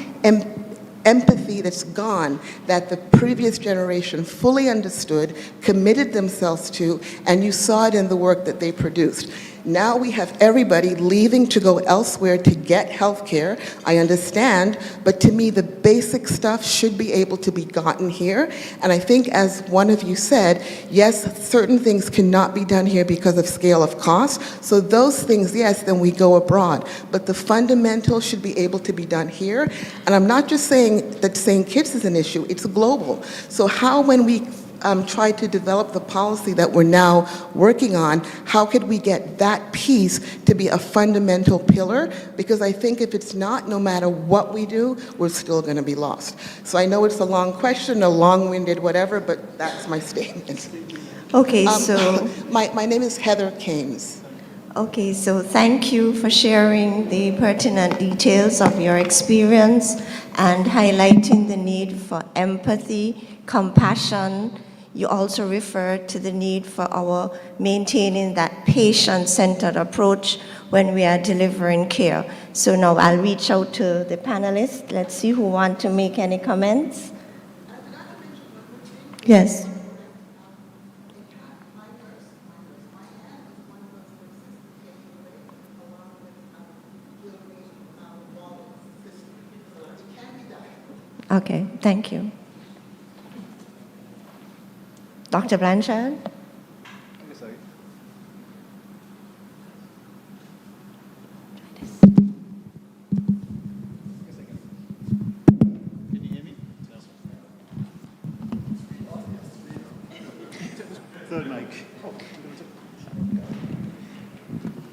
empathy that's gone that the previous generation fully understood, committed themselves to, and you saw it in the work that they produced. Now we have everybody leaving to go elsewhere to get health care. I understand, but to me the basic stuff should be able to be gotten here. And I think, as one of you said, yes, certain things cannot be done here because of scale of cost. So those things, yes, then we go abroad. But the fundamentals should be able to be done here. And I'm not just saying that Saint Kitts is an issue, it's global. So how, when we try to develop the policy that we're now working on, how could we get that piece to be a fundamental pillar? Because I think if it's not, no matter what we do, we're still going to be lost. So I know it's a long question, a long-winded whatever, but that's my statement. Okay, so... My name is Heather Kames. Okay, so thank you for sharing the pertinent details of your experience and highlighting the need for empathy, compassion. You also referred to the need for our maintaining that patient-centered approach when we are delivering care. So now I'll reach out to the panelists. Let's see who want to make any comments. Yes. Okay, thank you. Dr. Blanchard? Third mic.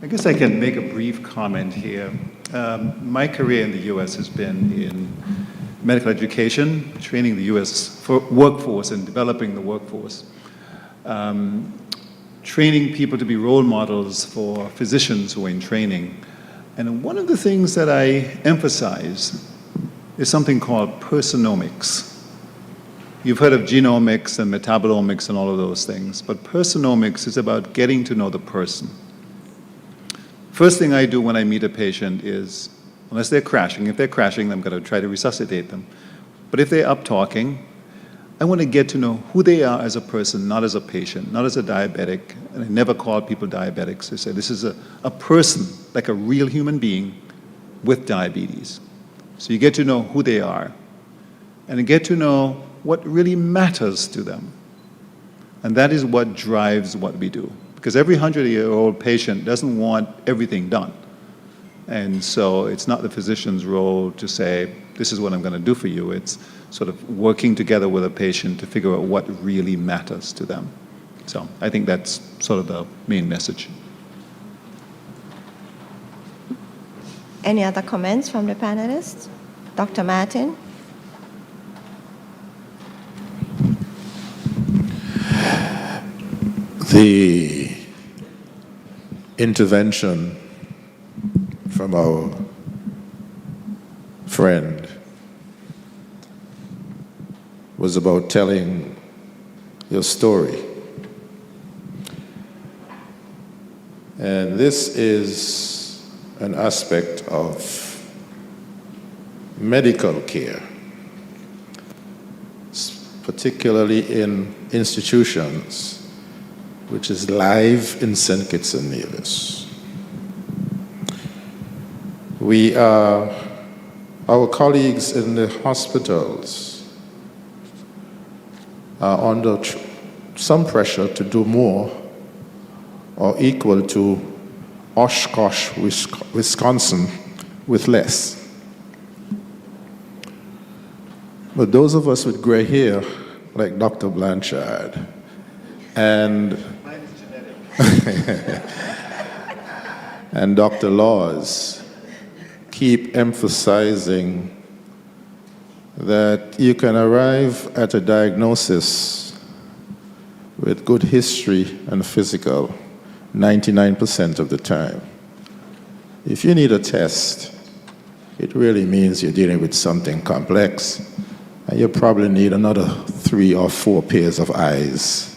I guess I can make a brief comment here. My career in the U.S. has been in medical education, training the U.S. workforce and developing the workforce, training people to be role models for physicians who are in training. And one of the things that I emphasize is something called personomics. You've heard of genomics and metabolomics and all of those things, but personomics is about getting to know the person. First thing I do when I meet a patient is, unless they're crashing, if they're crashing, I'm going to try to resuscitate them. But if they're up talking, I want to get to know who they are as a person, not as a patient, not as a diabetic. And I never call people diabetics. I say this is a person, like a real human being with diabetes. So you get to know who they are, and you get to know what really matters to them. And that is what drives what we do. Because every 100-year-old patient doesn't want everything done. And so it's not the physician's role to say, this is what I'm going to do for you. It's sort of working together with a patient to figure out what really matters to them. So I think that's sort of the main message. Any other comments from the panelists? Dr. Martin? The intervention from our friend was about telling your story. And this is an aspect of medical care, particularly in institutions, which is live in Saint Kitts and Nevis. Our colleagues in the hospitals are under some pressure to do more or equal to Oshkosh, Wisconsin, with less. But those of us with gray hair, like Dr. Blanchard, and and Dr. Laws, keep emphasizing that you can arrive at a diagnosis with good history and physical 99% of the time. If you need a test, it really means you're dealing with something complex, and you probably need another 3 or 4 pairs of eyes,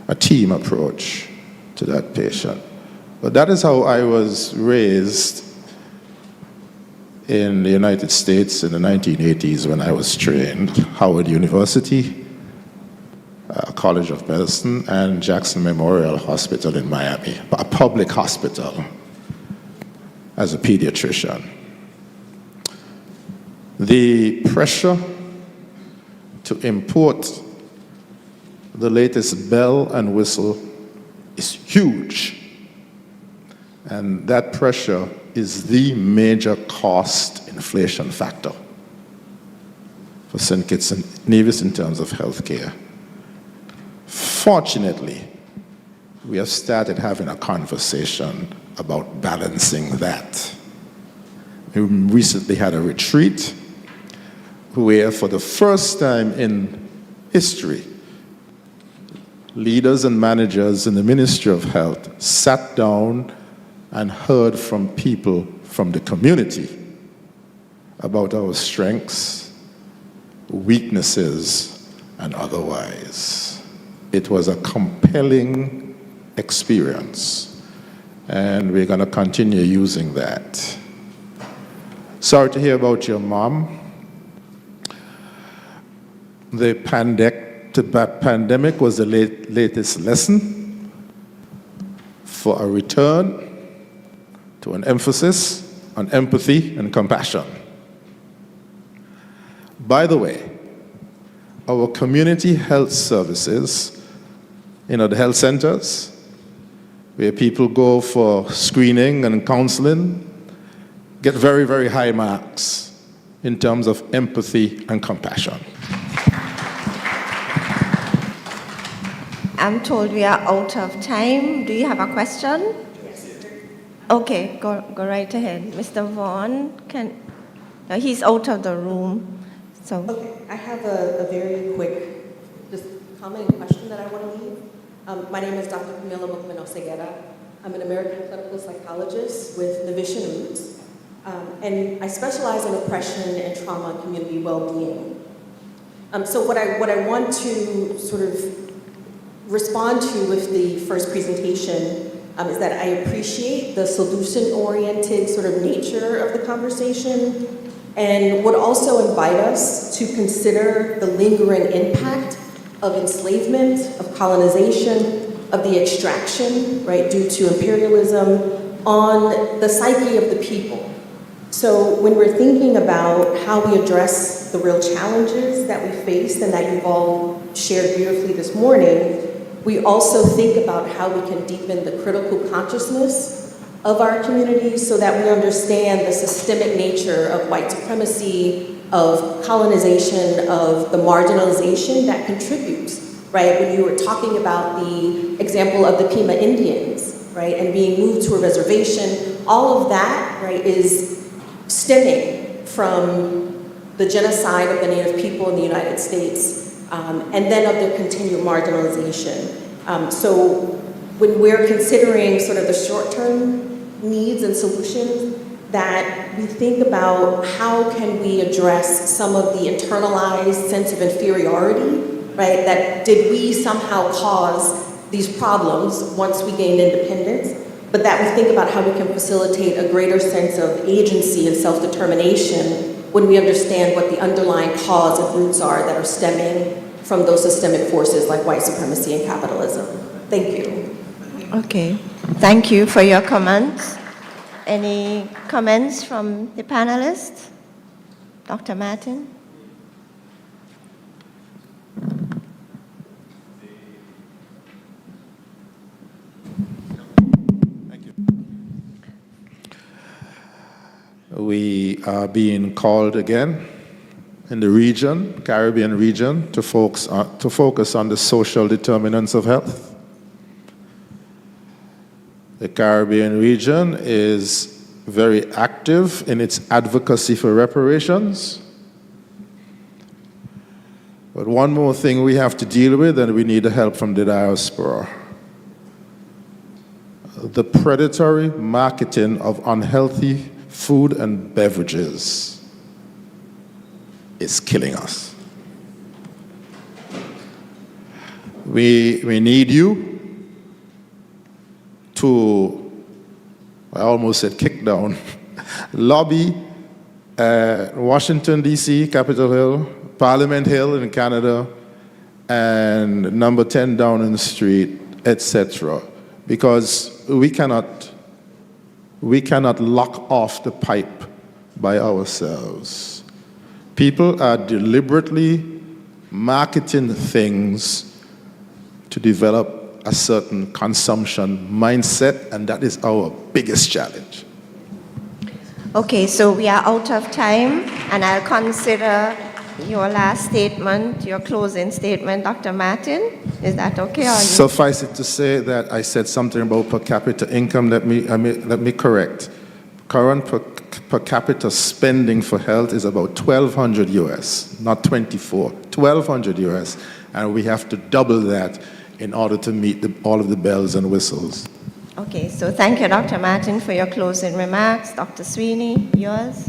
a team approach to that patient. But that is how I was raised in the United States in the 1980s when I was trained, Howard University, College of Medicine, and Jackson Memorial Hospital in Miami, a public hospital, as a pediatrician. The pressure to import the latest bell and whistle is huge. And that pressure is the major cost inflation factor for Saint Kitts and Nevis in terms of healthcare. Fortunately, we have started having a conversation about balancing that. We recently had a retreat where, for the first time in history, leaders and managers in the Ministry of Health sat down and heard from people from the community about our strengths, weaknesses, and otherwise. It was a compelling experience, and we're going to continue using that. Sorry to hear about your mom. The pandemic was the latest lesson for a return to an emphasis on empathy and compassion. By the way, our community health services, the health centers, where people go for screening and counseling, get very, very high marks in terms of empathy and compassion. I'm told we are out of time. Do you have a question? Yes. Okay, go right ahead. Mr. Vaughn, he's out of the room. So. Okay, I have a very quick just comment and question that I want to leave. My name is Dr. Camila Mukmano-Segura. I'm an American clinical psychologist with Navitian Roots, and I specialize in oppression and trauma and community well-being. So what I want to sort of respond to with the first presentation is that I appreciate the solution-oriented sort of nature of the conversation, and would also invite us to consider the lingering impact of enslavement, of colonization, of the extraction, right, due to imperialism, on the psyche of the people. So when we're thinking about how we address the real challenges that we face and that you've all shared beautifully this morning, we also think about how we can deepen the critical consciousness of our communities so that we understand the systemic nature of white supremacy, of colonization, of the marginalization that contributes, right? When you were talking about the example of the Pima Indians, right, and being moved to a reservation, all of that, right, is stemming from the genocide of the Native people in the United States, and then of their continued marginalization. So when we're considering sort of the short-term needs and solutions, that we think about how can we address some of the internalized sense of inferiority, right? That did we somehow cause these problems once we gained independence, but that we think about how we can facilitate a greater sense of agency and self-determination when we understand what the underlying cause and roots are that are stemming from those systemic forces like white supremacy and capitalism. Thank you. Okay, thank you for your comments. Any comments from the panelists? Dr. Martin? Thank you. We are being called again in the region, Caribbean region, to focus on the social determinants of health. The Caribbean region is very active in its advocacy for reparations. But one more thing we have to deal with, and we need the help from the diaspora. The predatory marketing of unhealthy food and beverages is killing us. We need you to, I almost said kick down, lobby Washington, D.C., Capitol Hill, Parliament Hill in Canada, and number 10 Downing Street, etc. Because we cannot lock off the pipe by ourselves. People are deliberately marketing things to develop a certain consumption mindset, and that is our biggest challenge. Okay, so we are out of time, and I'll consider your last statement, your closing statement, Dr. Martin. Is that okay? Suffice it to say that I said something about per capita income. Let me correct. Current per capita spending for health is about $1,200 US, not 24, $1,200 US, and we have to double that in order to meet all of the bells and whistles. Okay, so thank you, Dr. Martin, for your closing remarks. Dr. Sweeney, yours.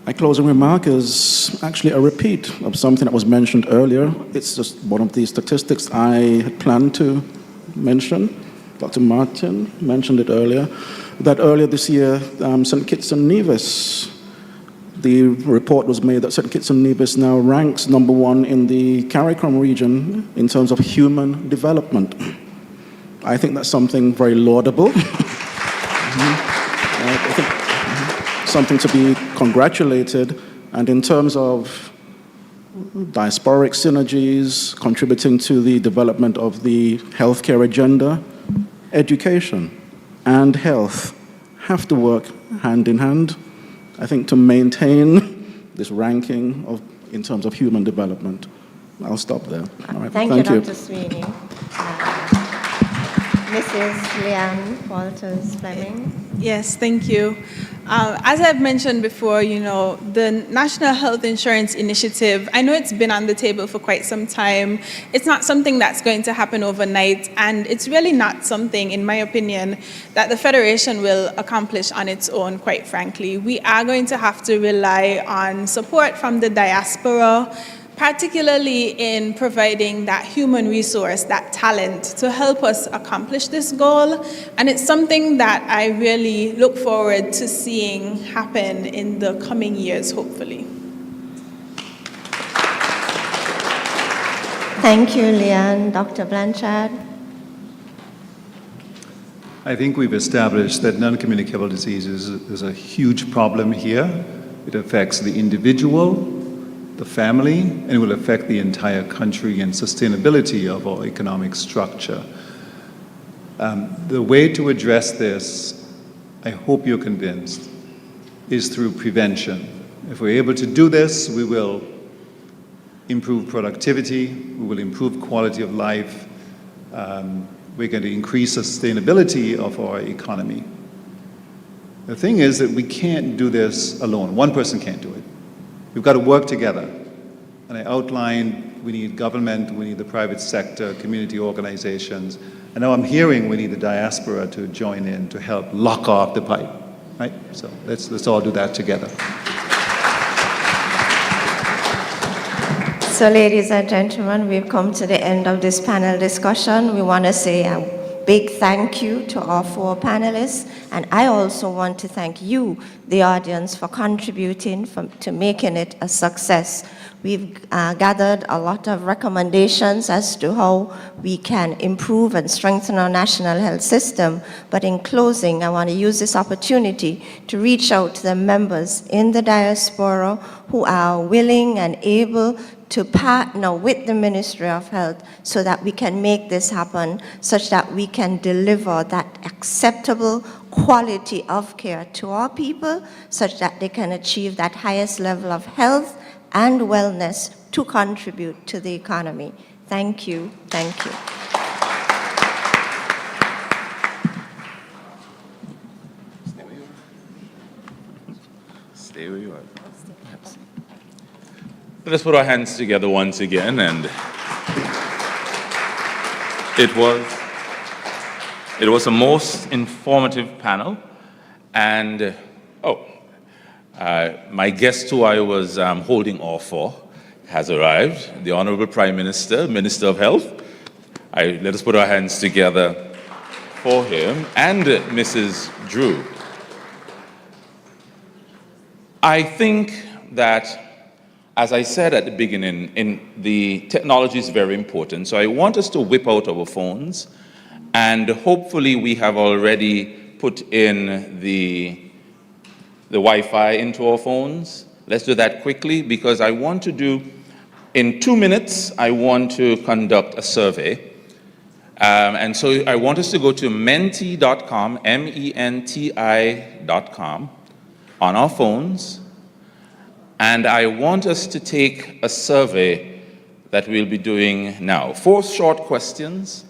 My closing remark is actually a repeat of something that was mentioned earlier. It's just one of the statistics I had planned to mention. Dr. Martin mentioned it earlier, that earlier this year, Saint Kitts and Nevis, the report was made that Saint Kitts and Nevis now ranks #1 in the CARICOM region in terms of human development. I think that's something very laudable. I think something to be congratulated, and in terms of diasporic synergies, contributing to the development of the healthcare agenda, education and health have to work hand in hand, I think, to maintain this ranking in terms of human development. I'll stop there. All right. Thank you, Dr. Sweeney. Mrs. Leanne Walters-Fleming. Yes, thank you. As I've mentioned before, the National Health Insurance Initiative, I know it's been on the table for quite some time. It's not something that's going to happen overnight, and it's really not something, in my opinion, that the Federation will accomplish on its own, quite frankly. We are going to have to rely on support from the diaspora, particularly in providing that human resource, that talent, to help us accomplish this goal. And it's something that I really look forward to seeing happen in the coming years, hopefully. Thank you, Leanne. Dr. Blanchard. I think we've established that non-communicable diseases is a huge problem here. It affects the individual, the family, and it will affect the entire country and sustainability of our economic structure. The way to address this, I hope you're convinced, is through prevention. If we're able to do this, we will improve productivity, we will improve quality of life, we're going to increase sustainability of our economy. The thing is that we can't do this alone. One person can't do it. We've got to work together. And I outlined we need government, we need the private sector, community organizations. And now I'm hearing we need the diaspora to join in to help lock off the pipe, right? So let's all do that together. So ladies and gentlemen, we've come to the end of this panel discussion. We want to say a big thank you to our 4 panelists, and I also want to thank you, the audience, for contributing to making it a success. We've gathered a lot of recommendations as to how we can improve and strengthen our national health system, but in closing, I want to use this opportunity to reach out to the members in the diaspora who are willing and able to partner with the Ministry of Health so that we can make this happen, such that we can deliver that acceptable quality of care to our people, such that they can achieve that highest level of health and wellness to contribute to the economy. Thank you. Thank you. Stay where you are. Let us put our hands together once again, and it was a most informative panel, and my guest who I was holding off for has arrived, the Honorable Prime Minister, Minister of Health. Let us put our hands together for him, and Mrs. Drew. I think that, as I said at the beginning, the technology is very important. So I want us to whip out our phones, and hopefully we have already put in the Wi-Fi into our phones. Let's do that quickly, because I want to do, in 2 minutes, I want to conduct a survey. And so I want us to go to menti.com, menti.com, on our phones. And I want us to take a survey that we'll be doing now. 4 short questions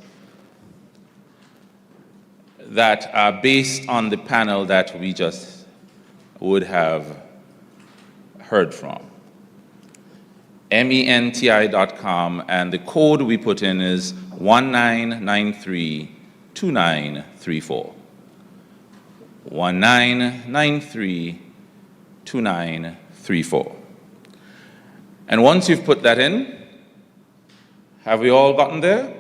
that are based on the panel that we just would have heard from. menti.com, and the code we put in is 1993-2934. 1993-2934. And once you've put that in, have we all gotten there?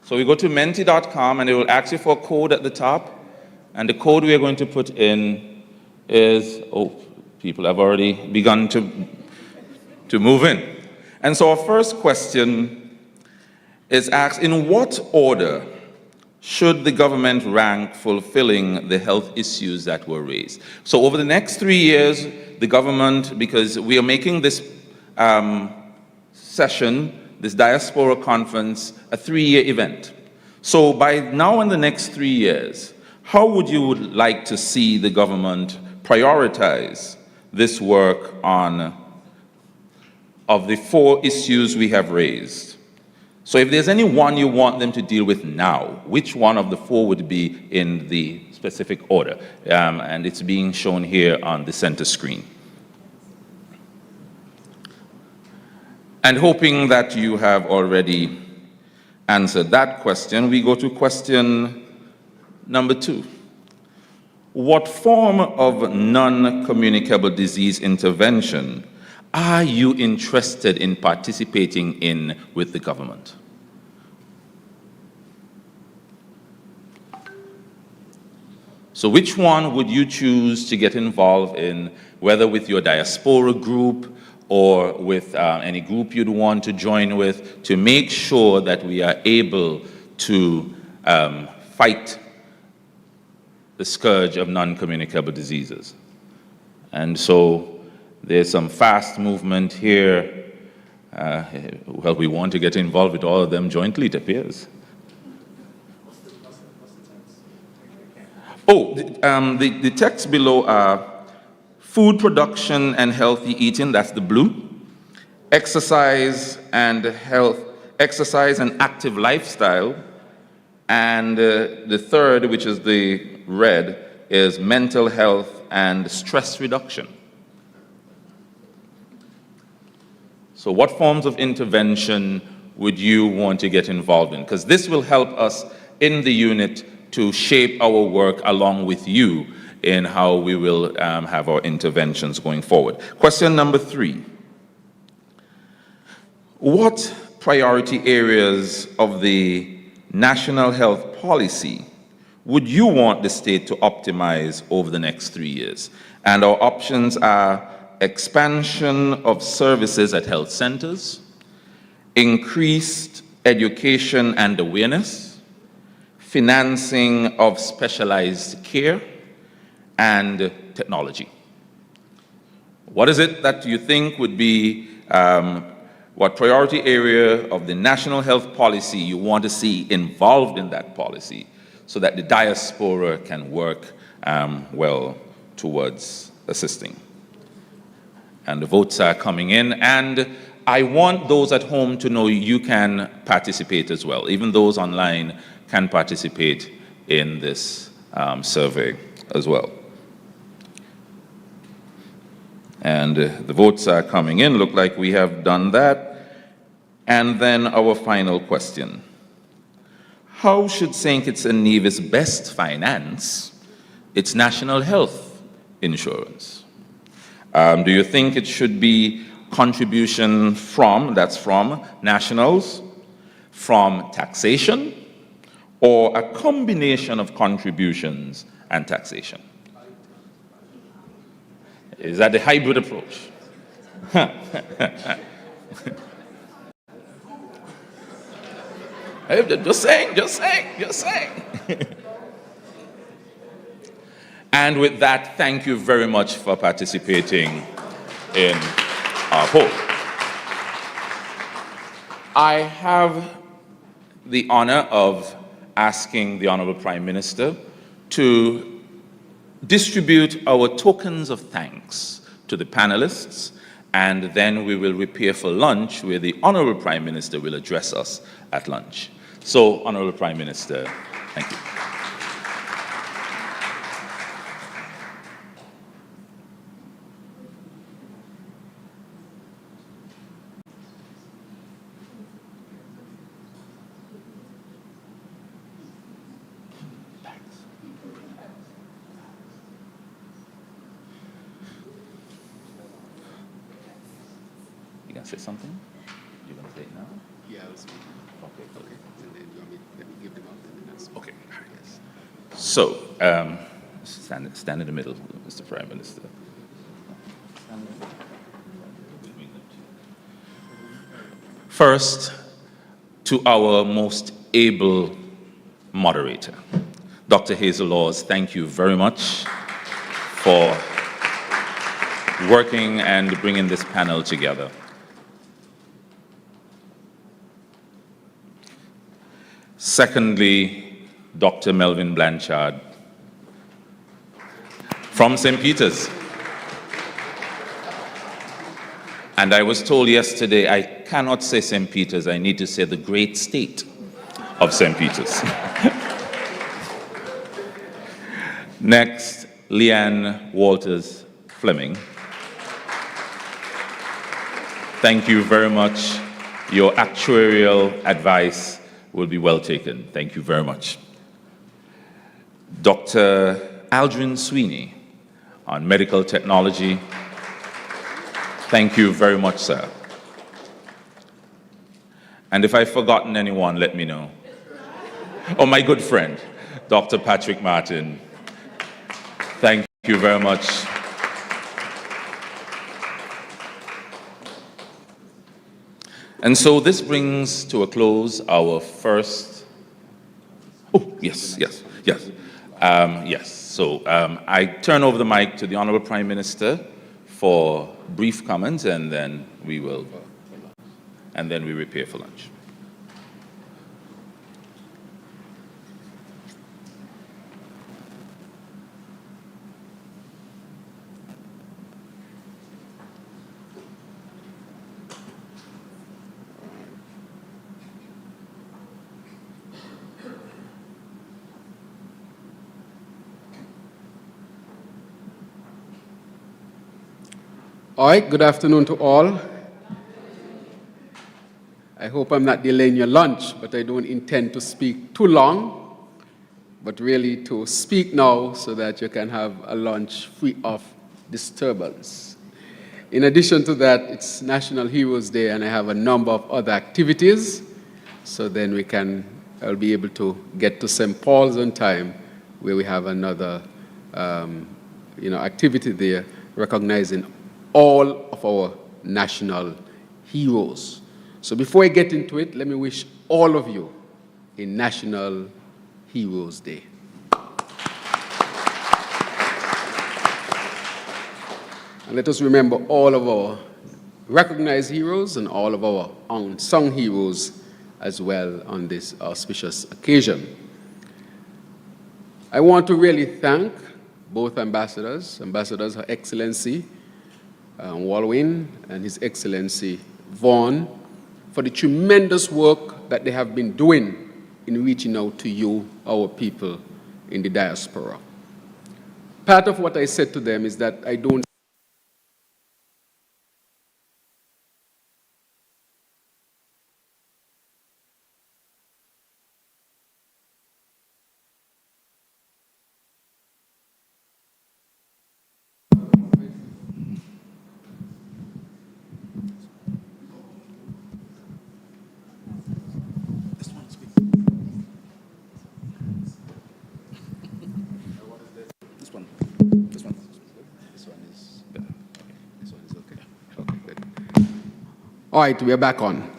So we go to menti.com and it will ask you for a code at the top. And the code we are going to put in is, oh, people have already begun to move in. And so our first question is asked, in what order should the government rank fulfilling the health issues that were raised? So over the next 3 years, the government, because we are making this session, this Diaspora conference, a 3-year event. So by now in the next 3 years, how would you like to see the government prioritize this work of the 4 issues we have raised? So if there's any one you want them to deal with now, which one of the 4 would be in the specific order? And it's being shown here on the center screen. And hoping that you have already answered that question, we go to question number 2. What form of non-communicable disease intervention are you interested in participating in with the government? So which one would you choose to get involved in, whether with your diaspora group or with any group you'd want to join with, to make sure that we are able to fight the scourge of non-communicable diseases? And so there's some fast movement here. Well, we want to get involved with all of them jointly, it appears. Oh, the text below are food production and healthy eating, that's the blue. Exercise and active lifestyle. And the third, which is the red, is mental health and stress reduction. So what forms of intervention would you want to get involved in? Because this will help us in the unit to shape our work along with you in how we will have our interventions going forward. Question number 3. What priority areas of the national health policy would you want the state to optimize over the next 3 years? And our options are expansion of services at health centers, increased education and awareness, financing of specialized care, and technology. What is it that you think would be, what priority area of the national health policy you want to see involved in that policy so that the diaspora can work well towards assisting? And the votes are coming in, and I want those at home to know you can participate as well. Even those online can participate in this survey as well. And the votes are coming in. Look like we have done that. And then our final question. How should Saint Kitts and Nevis best finance its national health insurance? Do you think it should be contribution from nationals, from taxation, or a combination of contributions and taxation? Is that the hybrid approach? Just saying. And with that, thank you very much for participating in our poll. I have the honor of asking the Honorable Prime Minister to distribute our tokens of thanks to the panelists, and then we will repair for lunch, where the Honorable Prime Minister will address us at lunch. So, Honorable Prime Minister, thank you. to say something? You're going to say it now? Yeah, I'll speak. Okay, good. Okay. And then you want me let me give them out, and then I'll speak. Okay. Yes. So, stand in the middle, Mr. Prime Minister. First, to our most able moderator, Dr. Hazel Laws, thank you very much for working and bringing this panel together. Secondly, Dr. Melvin Blanchard from St. Peters. And I was told yesterday I cannot say St. Peters, I need to say the great state of St. Peters. Next, Leanne Walters Fleming. Thank you very much. Your actuarial advice will be well taken. Thank you very much. Dr. Aldrin Sweeney on medical technology. Thank you very much, sir. And if I've forgotten anyone, let me know. Oh, my good friend, Dr. Patrick Martin. Thank you very much. And so this brings to a close our first, yes. So I turn over the mic to the Honorable Prime Minister for brief comments, and then we prepare for lunch. All right, good afternoon to all. I hope I'm not delaying your lunch, but I don't intend to speak too long, but really to speak now so that you can have a lunch free of disturbance. In addition to that, it's National Heroes Day, and I have a number of other activities, so then I'll be able to get to St. Paul's on time, where we have another activity there recognizing all of our national heroes. So before I get into it, let me wish all of you a National Heroes Day. And let us remember all of our recognized heroes and all of our unsung heroes as well on this auspicious occasion. I want to really thank both ambassadors, Her Excellency Walwyn and His Excellency Vaughan, for the tremendous work that they have been doing in reaching out to you, our people in the diaspora. Part of what I said to them is that I don't All right, we are back on.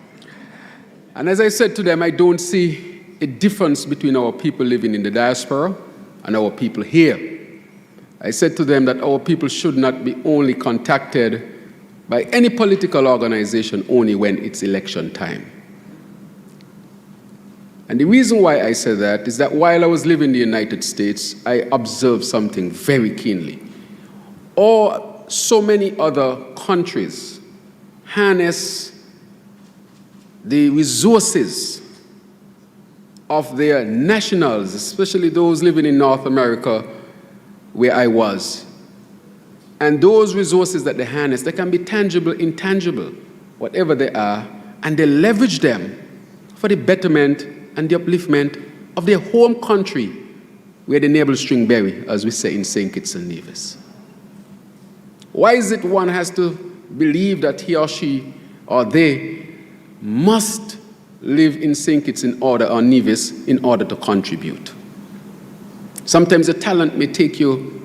And as I said to them, I don't see a difference between our people living in the diaspora and our people here. I said to them that our people should not be only contacted by any political organization only when it's election time. And the reason why I said that is that while I was living in the United States, I observed something very keenly. So many other countries harness the resources of their nationals, especially those living in North America, where I was. And those resources that they harness, they can be tangible, intangible, whatever they are, and they leverage them for the betterment and the upliftment of their home country, where the navel string berry, as we say in Saint Kitts and Nevis. Why is it one has to believe that he or she or they must live in Saint Kitts or Nevis in order to contribute. Sometimes the talent may take you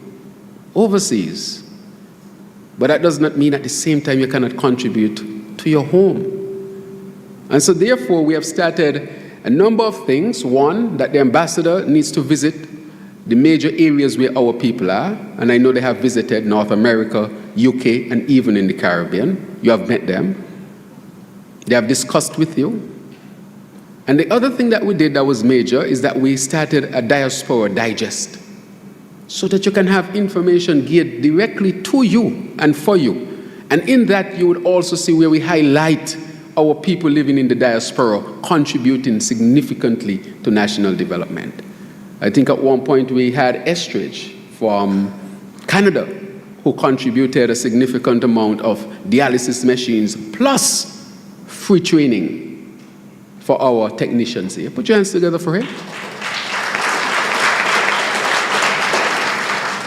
overseas, but that does not mean at the same time you cannot contribute to your home. And so therefore we have started a number of things. One, that the ambassador needs to visit the major areas where our people are, and I know they have visited North America, UK, and even in the Caribbean. You have met them. They have discussed with you. And the other thing that we did that was major is that we started a Diaspora digest, so that you can have information geared directly to you and for you. And in that, you would also see where we highlight our people living in the diaspora contributing significantly to national development. I think at one point we had Estridge from Canada, who contributed a significant amount of dialysis machines, plus free training for our technicians here. Put your hands together for him.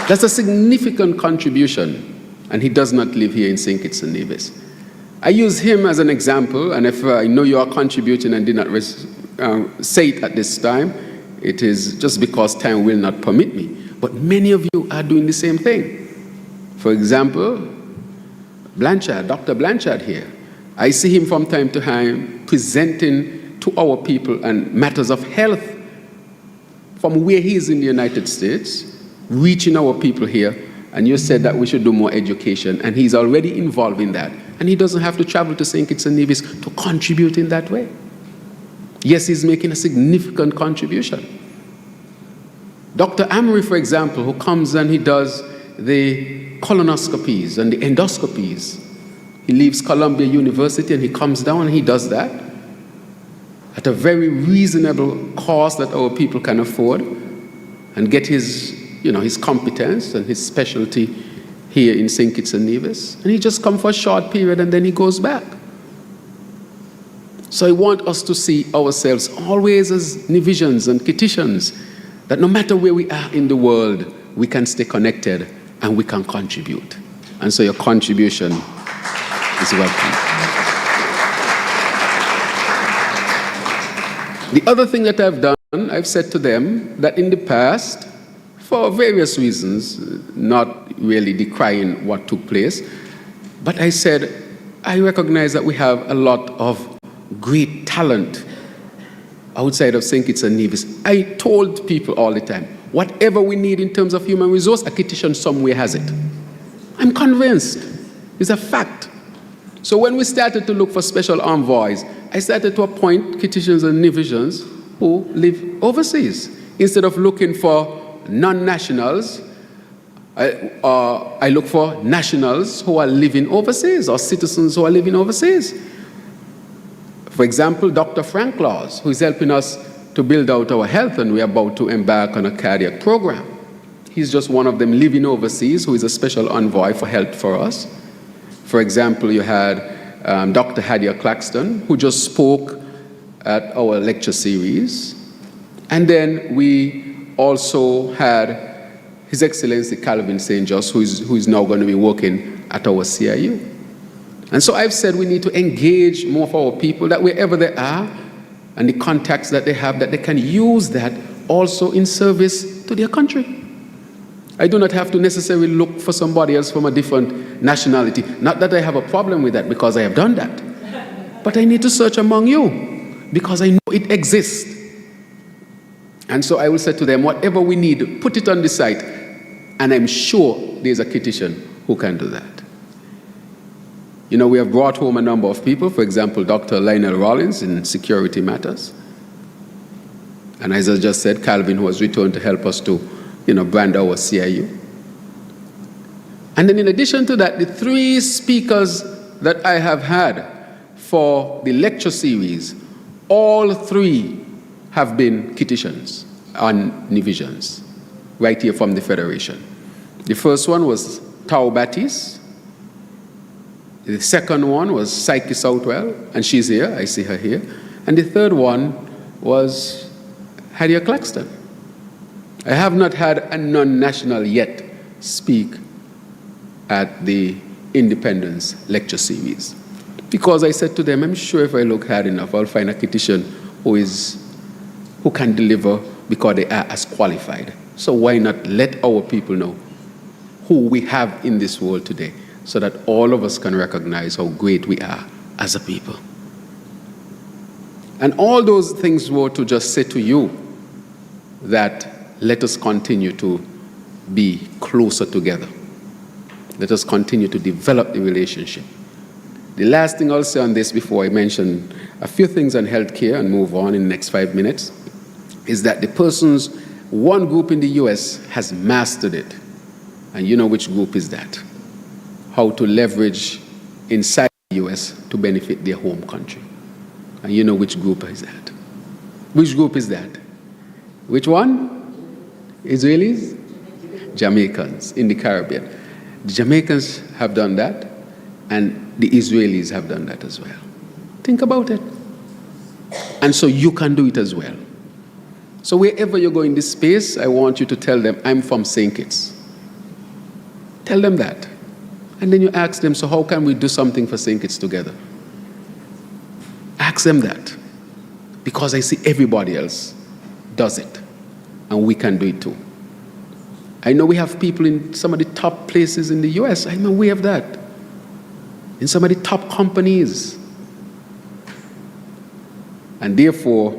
That's a significant contribution, and he does not live here in Saint Kitts and Nevis. I use him as an example, and if I know you are contributing and did not say it at this time, it is just because time will not permit me. But many of you are doing the same thing. For example, Blanchard, Dr. Blanchard here. I see him from time to time presenting to our people on matters of health from where he is in the United States, reaching our people here. And you said that we should do more education, and he's already involved in that. And he doesn't have to travel to Saint Kitts and Nevis to contribute in that way. Yes, he's making a significant contribution. Dr. Amory, for example, who comes and he does the colonoscopies and the endoscopies. He leaves Columbia University and he comes down and he does that at a very reasonable cost that our people can afford, and get his competence and his specialty here in Saint Kitts and Nevis. And he just comes for a short period and then he goes back. So I want us to see ourselves always as Nevisians and Kittitians, that no matter where we are in the world, we can stay connected and we can contribute. And so your contribution is welcome. The other thing that I've done, I've said to them that in the past, for various reasons, not really decrying what took place, but I said, I recognize that we have a lot of great talent outside of Saint Kitts and Nevis. I told people all the time, whatever we need in terms of human resource, a Kittitian somewhere has it. I'm convinced. It's a fact. So when we started to look for special envoys, I started to appoint Kittitians and Nevisians who live overseas. Instead of looking for non-nationals, I look for nationals who are living overseas, or citizens who are living overseas. For example, Dr. Frank Laws, who is helping us to build out our health, and we are about to embark on a cardiac program. He's just one of them living overseas, who is a special envoy for health for us. For example, you had Dr. Hadia Claxton, who just spoke at our lecture series. And then we also had His Excellency Calvin St. Just, who is now going to be working at our CIU. And so I've said we need to engage more of our people, that wherever they are and the contacts that they have, that they can use that also in service to their country. I do not have to necessarily look for somebody else from a different nationality. Not that I have a problem with that, because I have done that. But I need to search among you, because I know it exists. And so I will say to them, whatever we need, put it on the site. And I'm sure there's a Kittitian who can do that. You know, we have brought home a number of people, for example, Dr. Lionel Rollins in security matters. And as I just said, Calvin, who has returned to help us to, brand our CIU. And then in addition to that, the 3 speakers that I have had for the lecture series, all 3 have been Kittitians and Nevisians, right here from the Federation. The first one was Tao Batis. The second one was Psyche Southwell, and she's here, I see her here. And the third one was Hadia Claxton. I have not had a non-national yet speak at the Independence Lecture Series. Because I said to them, I'm sure if I look hard enough, I'll find a Kittitian who can deliver because they are as qualified. So why not let our people know who we have in this world today so that all of us can recognize how great we are as a people. And all those things were to just say to you that let us continue to be closer together. Let us continue to develop the relationship. The last thing I'll say on this before I mention a few things on healthcare and move on in the next 5 minutes is that one group in the US has mastered it. And you know which group is that? How to leverage inside the US to benefit their home country. And you know which group is that? Which group is that? Which one? Israelis? Jamaicans in the Caribbean. The Jamaicans have done that, and the Israelis have done that as well. Think about it. And so you can do it as well. So wherever you go in this space, I want you to tell them, I'm from Saint Kitts. Tell them that. And then you ask them, so how can we do something for Saint Kitts together? Ask them that. Because I see everybody else does it. And we can do it too. I know we have people in some of the top places in the US. I know we have that. In some of the top companies. And therefore,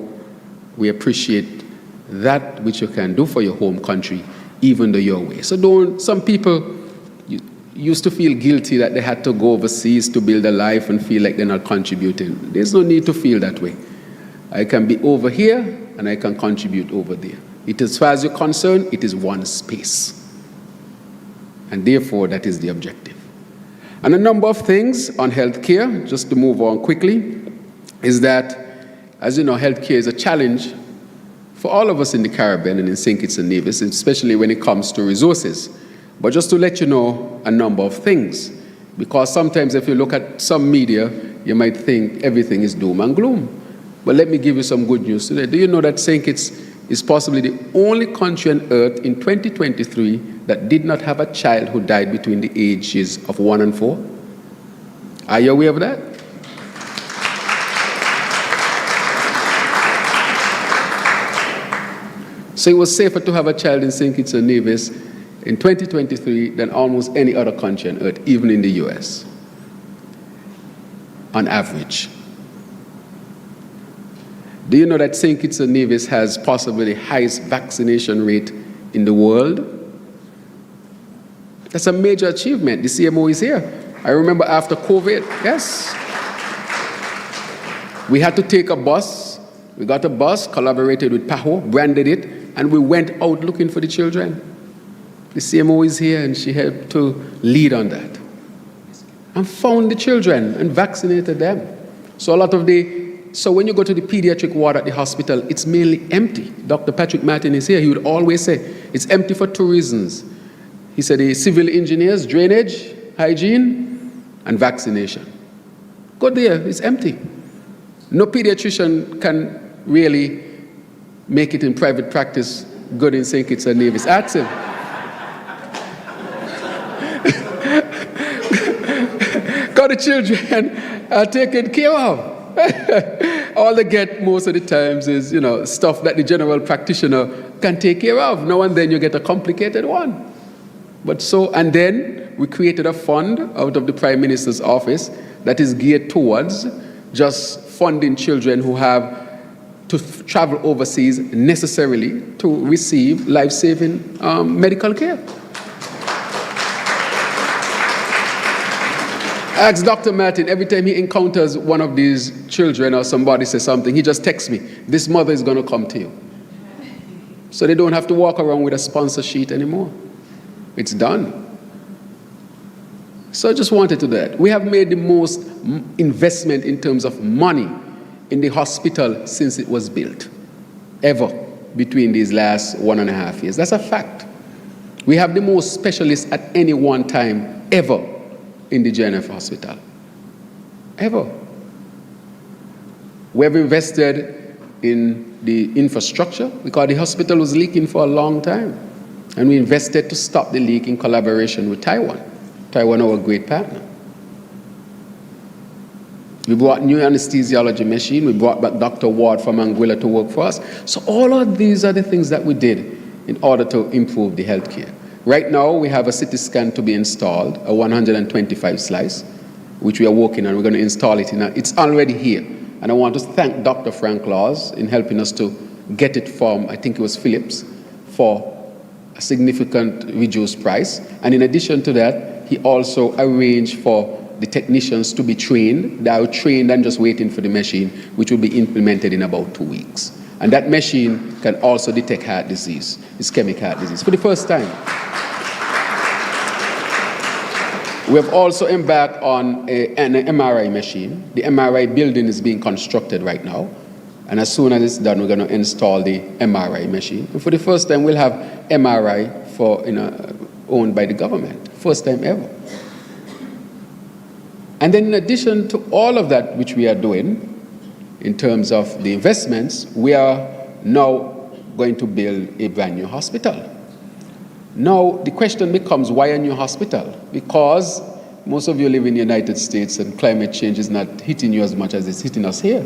we appreciate that which you can do for your home country, even though you're away. So some people used to feel guilty that they had to go overseas to build a life and feel like they're not contributing. There's no need to feel that way. I can be over here and I can contribute over there. As far as you're concerned, it is one space. And therefore, that is the objective. And a number of things on healthcare, just to move on quickly, is that, as you know, healthcare is a challenge for all of us in the Caribbean and in Saint Kitts and Nevis, especially when it comes to resources. But just to let you know a number of things, because sometimes if you look at some media, you might think everything is doom and gloom. But let me give you some good news today. Do you know that Saint Kitts is possibly the only country on earth in 2023 that did not have a child who died between the ages of 1 and 4? Are you aware of that? So it was safer to have a child in Saint Kitts and Nevis in 2023 than almost any other country on earth, even in the US, on average. Do you know that Saint Kitts and Nevis has possibly the highest vaccination rate in the world? That's a major achievement. The CMO is here. I remember after COVID, yes. We had to take a bus. We got a bus, collaborated with PAHO, branded it, and we went out looking for the children. The CMO is here, and she helped to lead on that. And found the children and vaccinated them. So when you go to the pediatric ward at the hospital, it's mainly empty. Dr. Patrick Martin is here. He would always say, it's empty for 2 reasons. He said the civil engineers, drainage, hygiene, and vaccination. Go there, it's empty. No pediatrician can really make it in private practice good in Saint Kitts and Nevis. Ask him. Got the children are taken care of. All they get most of the times is, stuff that the general practitioner can take care of. Now and then you get a complicated one. And then we created a fund out of the Prime Minister's office that is geared towards just funding children who have to travel overseas necessarily to receive life-saving medical care. Ask Dr. Martin, every time he encounters one of these children or somebody says something, he just texts me, this mother is going to come to you. So they don't have to walk around with a sponsor sheet anymore. It's done. So I just wanted to do that. We have made the most investment in terms of money in the hospital since it was built, ever, between these last 1.5 years. That's a fact. We have the most specialists at any one time, ever, in the JNF hospital. Ever. We have invested in the infrastructure because the hospital was leaking for a long time. And we invested to stop the leak in collaboration with Taiwan. Taiwan, our great partner. We brought new anesthesiology machine. We brought back Dr. Ward from Anguilla to work for us. So all of these are the things that we did in order to improve the healthcare. Right now, we have a CT scan to be installed, a 125 slice, which we are working on. We're going to install it. It's already here. And I want to thank Dr. Frank Laws in helping us to get it from, I think it was Philips, for a significant reduced price. And in addition to that, he also arranged for the technicians to be trained. They are trained and just waiting for the machine, which will be implemented in about 2 weeks. And that machine can also detect heart disease, ischemic heart disease, for the first time. We have also embarked on an MRI machine. The MRI building is being constructed right now. And as soon as it's done, we're going to install the MRI machine. And for the first time, we'll have MRI owned by the government. First time ever. And then in addition to all of that which we are doing, in terms of the investments, we are now going to build a brand new hospital. Now, the question becomes, why a new hospital? Because most of you live in the United States and climate change is not hitting you as much as it's hitting us here.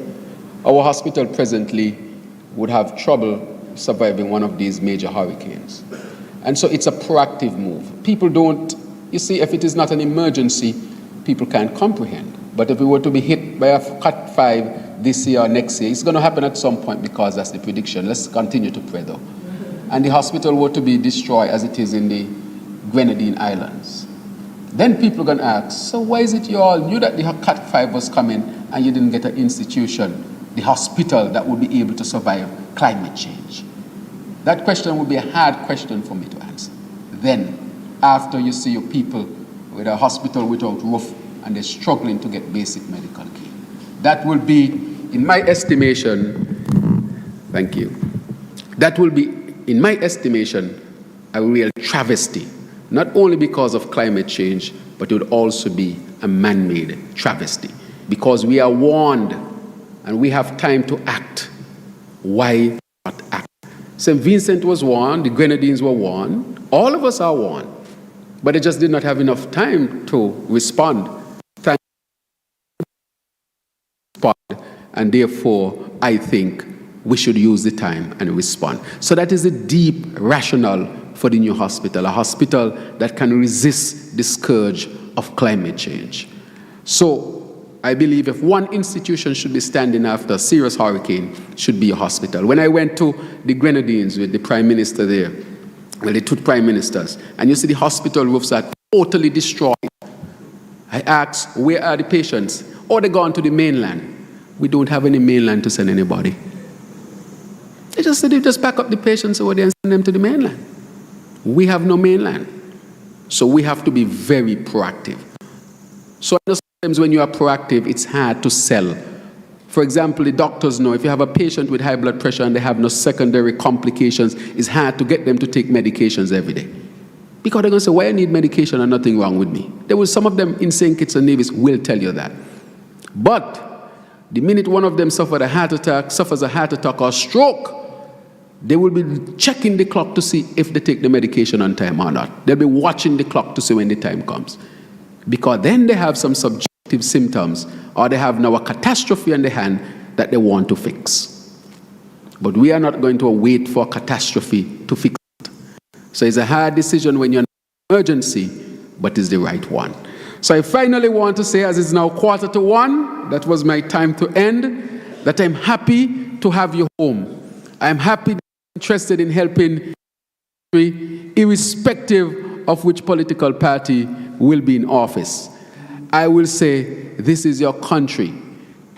Our hospital presently would have trouble surviving one of these major hurricanes. And so it's a proactive move. People don't, you see, if it is not an emergency, people can't comprehend. But if we were to be hit by a Cat 5 this year or next year, it's going to happen at some point because that's the prediction. Let's continue to pray though. And the hospital were to be destroyed as it is in the Grenadine Islands. Then people are going to ask, so why is it you all knew that the Cat 5 was coming and you didn't get an institution, the hospital that would be able to survive climate change? That question would be a hard question for me to answer. Then, after you see your people with a hospital without roof and they're struggling to get basic medical care. That will be, in my estimation, thank you, that will be, in my estimation, a real travesty, not only because of climate change, but it would also be a man-made travesty, because we are warned and we have time to act. Why not act? St. Vincent was warned, the Grenadines were warned, all of us are warned, but they just did not have enough time to respond. And therefore, I think we should use the time and respond. So that is the deep rationale for the new hospital, a hospital that can resist the scourge of climate change. So I believe if one institution should be standing after a serious hurricane, it should be a hospital. When I went to the Grenadines with the Prime Minister there, well, the two Prime Ministers, and you see the hospital roofs are totally destroyed. I asked, where are the patients? Oh, they're gone to the mainland. We don't have any mainland to send anybody. They just said they just pack up the patients over there and send them to the mainland. We have no mainland. So we have to be very proactive. So sometimes when you are proactive, it's hard to sell. For example, the doctors know if you have a patient with high blood pressure and they have no secondary complications, it's hard to get them to take medications every day. Because they're going to say, why I need medication and nothing wrong with me? Some of them in Saint Kitts and Nevis will tell you that. But the minute one of them suffers a heart attack or stroke, they will be checking the clock to see if they take the medication on time or not. They'll be watching the clock to see when the time comes. Because then they have some subjective symptoms, or they have now a catastrophe in the hand that they want to fix. But we are not going to wait for a catastrophe to fix it. So it's a hard decision when you're in an emergency, but it's the right one. So I finally want to say, as it's now 1:45, that was my time to end, that I'm happy to have you home. I'm happy that you're interested in helping, irrespective of which political party will be in office. I will say, this is your country.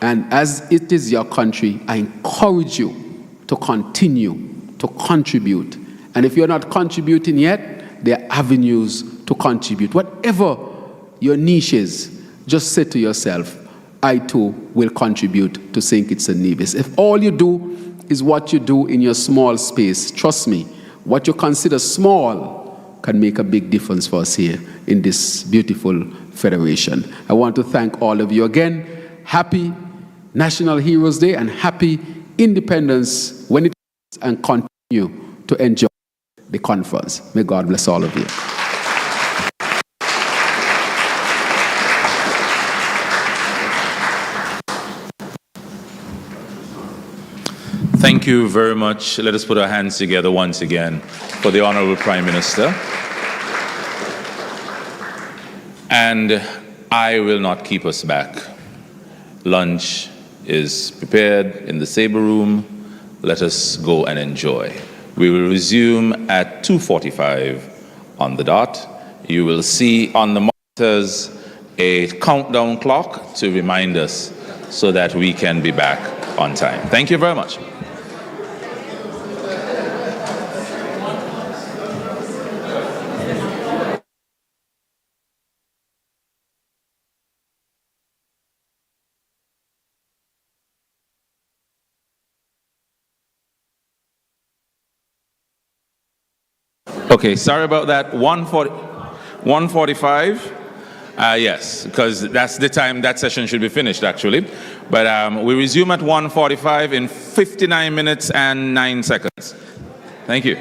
And as it is your country, I encourage you to continue to contribute. And if you're not contributing yet, there are avenues to contribute. Whatever your niche is, just say to yourself, I too will contribute to Saint Kitts and Nevis. If all you do is what you do in your small space, trust me, what you consider small can make a big difference for us here in this beautiful federation. I want to thank all of you again. Happy National Heroes Day and happy Independence when it is, and continue to enjoy the conference. May God bless all of you. Thank you very much. Let us put our hands together once again for the Honorable Prime Minister. And I will not keep us back. Lunch is prepared in the Sabre Room. Let us go and enjoy. We will resume at 2:45 on the dot. You will see on the monitors a countdown clock to remind us so that we can be back on time. Thank you very much. Okay, sorry about that. 1:45. Yes, because that's the time that session should be finished, actually. But we resume at 1:45 in 59 minutes and 9 seconds. Thank you.